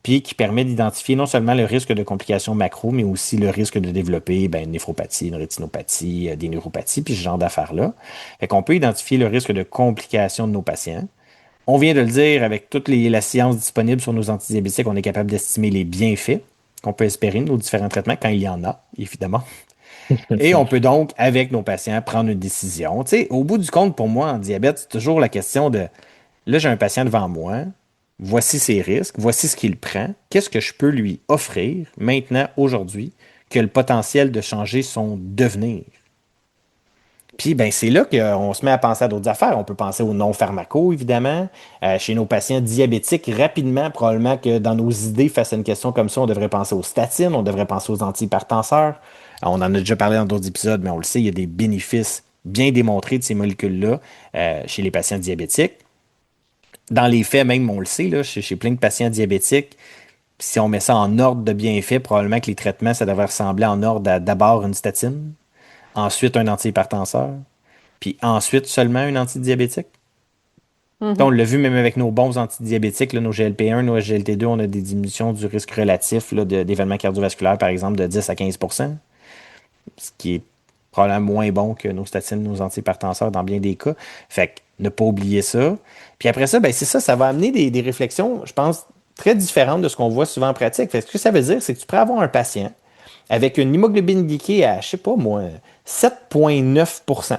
puis qui permet d'identifier non seulement le risque de complications macro, mais aussi le risque de développer une néphropathie, une rétinopathie, des neuropathies, puis ce genre d'affaires-là. Fait qu'on peut identifier le risque de complications de nos patients. On vient de le dire, avec toute la science disponible sur nos antidiabétiques, on est capable d'estimer les bienfaits qu'on peut espérer de nos différents traitements, quand il y en a, évidemment. Et on peut donc, avec nos patients, prendre une décision. Tu sais, au bout du compte, pour moi, en diabète, c'est toujours la question de, là, j'ai un patient devant moi, voici ses risques, voici ce qu'il prend, qu'est-ce que je peux lui offrir maintenant, aujourd'hui, qui a le potentiel de changer son devenir. Puis, ben, c'est là qu'on se met à penser à d'autres affaires. On peut penser aux non-pharmacaux, évidemment. Chez nos patients diabétiques, rapidement, probablement que dans nos idées face à une question comme ça, on devrait penser aux statines, on devrait penser aux antihypertenseurs. On en a déjà parlé dans d'autres épisodes, mais on le sait, il y a des bénéfices bien démontrés de ces molécules-là chez les patients diabétiques. Dans les faits, même, on le sait, là, chez plein de patients diabétiques, si on met ça en ordre de bienfaits, probablement que les traitements, ça devrait ressembler en ordre à d'abord une statine, ensuite un antihypertenseur, puis ensuite seulement un antidiabétique. On l'a vu même avec nos bons antidiabétiques, là, nos GLP-1, nos SGLT2, on a des diminutions du risque relatif là, d'événements cardiovasculaires, par exemple, de 10 à 15%, ce qui est probablement moins bon que nos statines, nos antihypertenseurs dans bien des cas. Fait que ne pas oublier ça. Puis après ça, ben c'est ça, ça va amener des réflexions, je pense, très différentes de ce qu'on voit souvent en pratique. Fait que ce que ça veut dire, c'est que tu pourrais avoir un patient avec une hémoglobine glyquée à, je sais pas moi, 7,9%.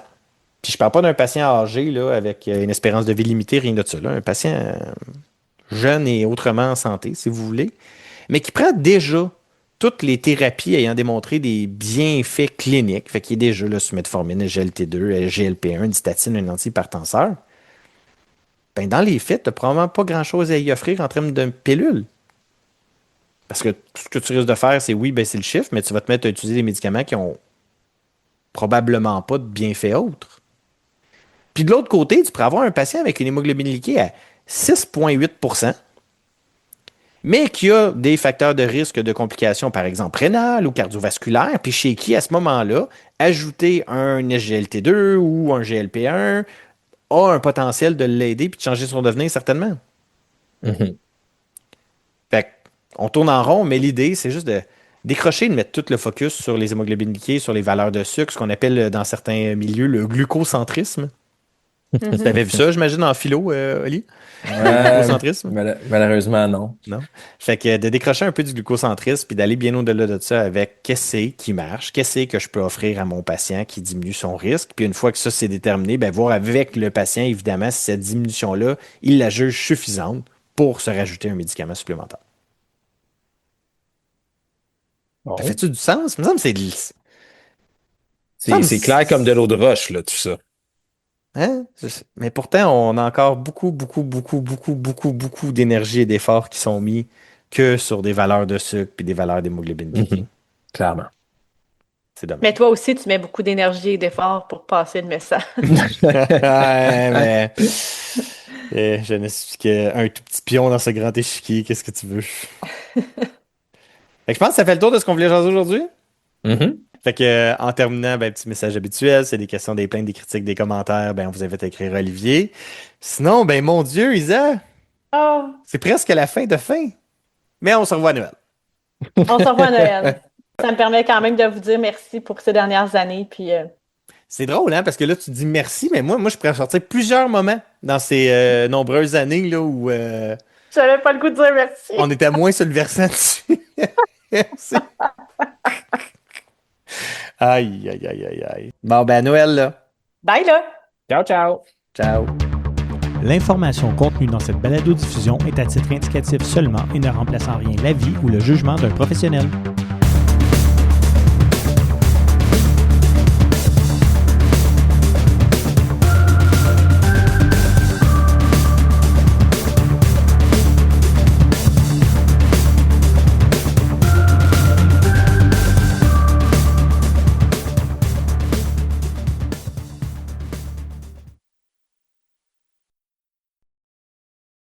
Puis je parle pas d'un patient âgé là, avec une espérance de vie limitée, rien de ça. Là. Un patient jeune et autrement en santé, si vous voulez, mais qui prend déjà toutes les thérapies ayant démontré des bienfaits cliniques, fait qu'il est déjà là, sous metformine, SGLT2, GLP-1, une statine, un antihypertenseur. Ben, dans les faits, tu n'as probablement pas grand-chose à y offrir en termes de pilule. Parce que tout ce que tu risques de faire, c'est oui, ben c'est le chiffre, mais tu vas te mettre à utiliser des médicaments qui ont probablement pas de bienfaits autres. Puis de l'autre côté, tu pourrais avoir un patient avec une hémoglobine glyquée à 6,8%, mais qui a des facteurs de risque de complications, par exemple rénales ou cardiovasculaires, puis chez qui, à ce moment-là, ajouter un SGLT2 ou un GLP-1 a un potentiel de l'aider puis de changer son devenir, certainement. Mm-hmm. Fait on tourne en rond, mais l'idée, c'est juste de décrocher, de mettre tout le focus sur les hémoglobines glyquées, sur les valeurs de sucre, ce qu'on appelle dans certains milieux le glucocentrisme. Tu avais vu ça, j'imagine, en philo, Oli? Le glucocentrisme? Malheureusement, non. Non. Fait que de décrocher un peu du glucocentrisme puis d'aller bien au-delà de ça avec qu'est-ce qui marche, qu'est-ce que je peux offrir à mon patient qui diminue son risque. Puis une fois que ça c'est déterminé, ben voir avec le patient, évidemment, si cette diminution-là, il la juge suffisante pour se rajouter un médicament supplémentaire. Bon. Ça fait-tu du sens? Il me semble que c'est clair comme de l'eau de roche, là, tout ça. Hein? Mais pourtant, on a encore beaucoup d'énergie et d'efforts qui sont mis que sur des valeurs de sucre et des valeurs d'hémoglobine glyquée. Mm-hmm. Clairement. C'est dommage. Mais toi aussi, tu mets beaucoup d'énergie et d'efforts pour passer le message. Ouais, mais je ne suis qu'un tout petit pion dans ce grand échiquier. Qu'est-ce que tu veux? Fait que je pense que ça fait le tour de ce qu'on voulait jaser aujourd'hui. Mm-hmm. Fait que, en terminant, ben, petit message habituel, c'est des questions, des plaintes, des critiques, des commentaires, ben, on vous invite à écrire à Olivier. Sinon, ben, mon Dieu, Isa, Oh, c'est presque la fin de fin. Mais on se revoit à Noël. on se revoit à Noël. Ça me permet quand même de vous dire merci pour ces dernières années. Puis, C'est drôle, hein, parce que là, tu dis merci, mais moi, je pourrais sortir plusieurs moments dans ces nombreuses années là, où j'avais pas le goût de dire merci. on était moins sur le versant dessus. Merci. Aïe, aïe, aïe, aïe, aïe. Bon, ben, à Noël, là. Bye là! Ciao, ciao! Ciao. L'information contenue dans cette balado-diffusion est à titre indicatif seulement et ne remplace en rien l'avis ou le jugement d'un professionnel.